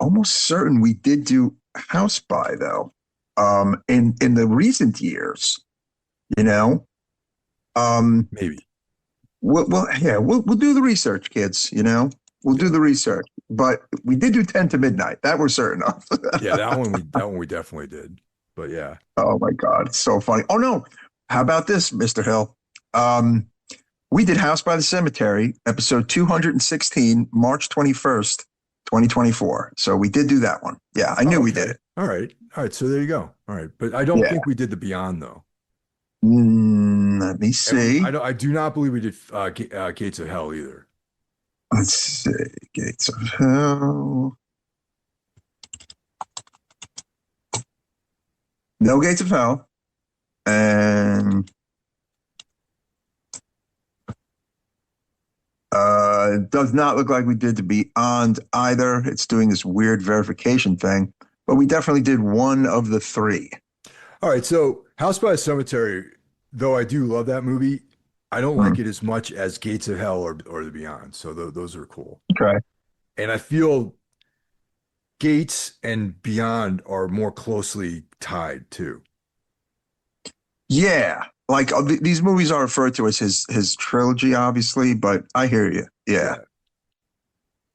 almost certain we did do House Spy though. In the recent years, you know. Maybe. We'll do the research, kids. You know. We'll do the research, but we did do 10 to Midnight. That we're certain of. Yeah, that one we definitely did. But yeah. Oh my God, it's so funny. Oh no, how about this, Mr. Hill? We did House by the Cemetery, episode 216, March 21st, 2024. So we did do that one. Yeah, I knew we did it. All right. So there you go. All right, but I don't think we did The Beyond though. Let me see. I do not believe we did Gates of Hell either. Let's see. Gates of Hell. No Gates of Hell. And it does not look like we did the Beyond either. It's doing this weird verification thing. But we definitely did one of the three. All right. So House by the Cemetery, though I do love that movie, I don't like it as much as Gates of Hell or the Beyond. So those are cool. Okay. And I feel Gates and Beyond are more closely tied too. Yeah. Like these movies are referred to as his trilogy, obviously, but I hear you. Yeah.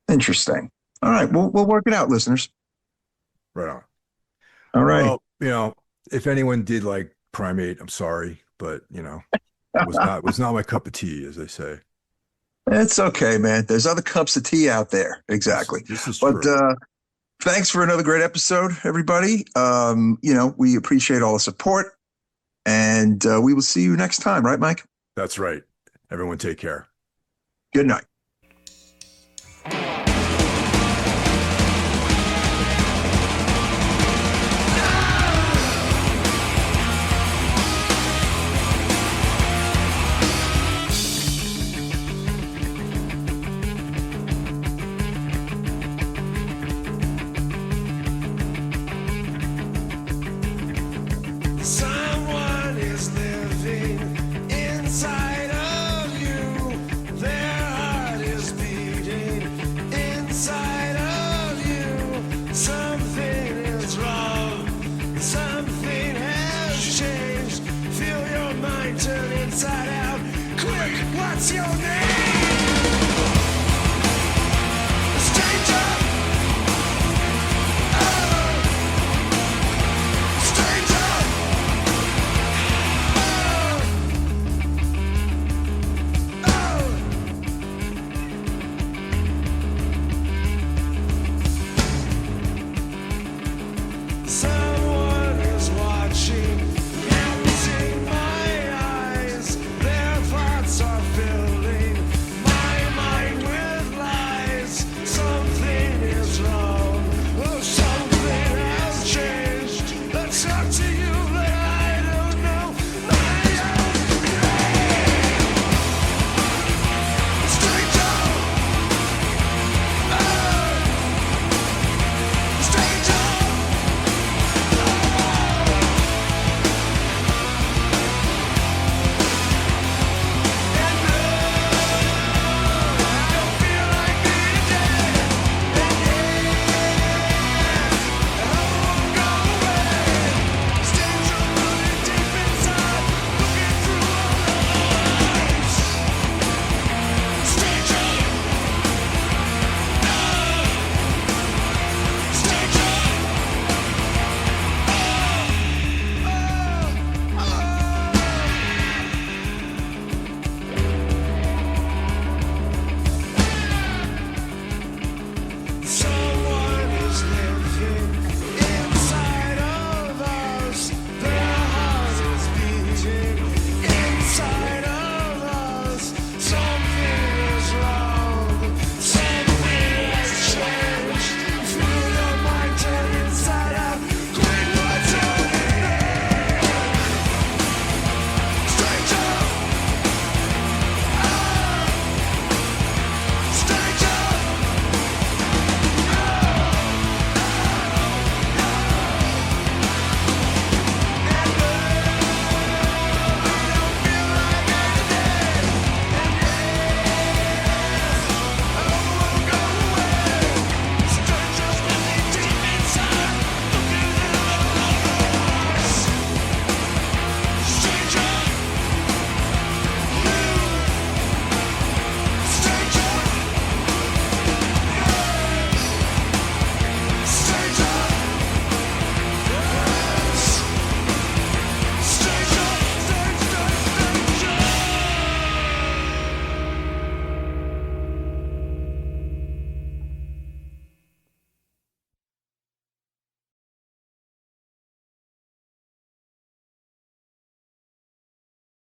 Interesting. All right. We'll work it out, listeners. Right on. All right. Well, you know, if anyone did like Primate, I'm sorry, but you know, was not my cup of tea, as they say. It's okay, man. There's other cups of tea out there. Exactly. This is but true. Thanks for another great episode, everybody. You know, we appreciate all the support, and we will see you next time, right, Mike? That's right. Everyone take care. Good night. Someone is living inside of you. Their heart is beating inside of you. Something is wrong. Something has changed. Feel your mind turn inside out. Quick, what's your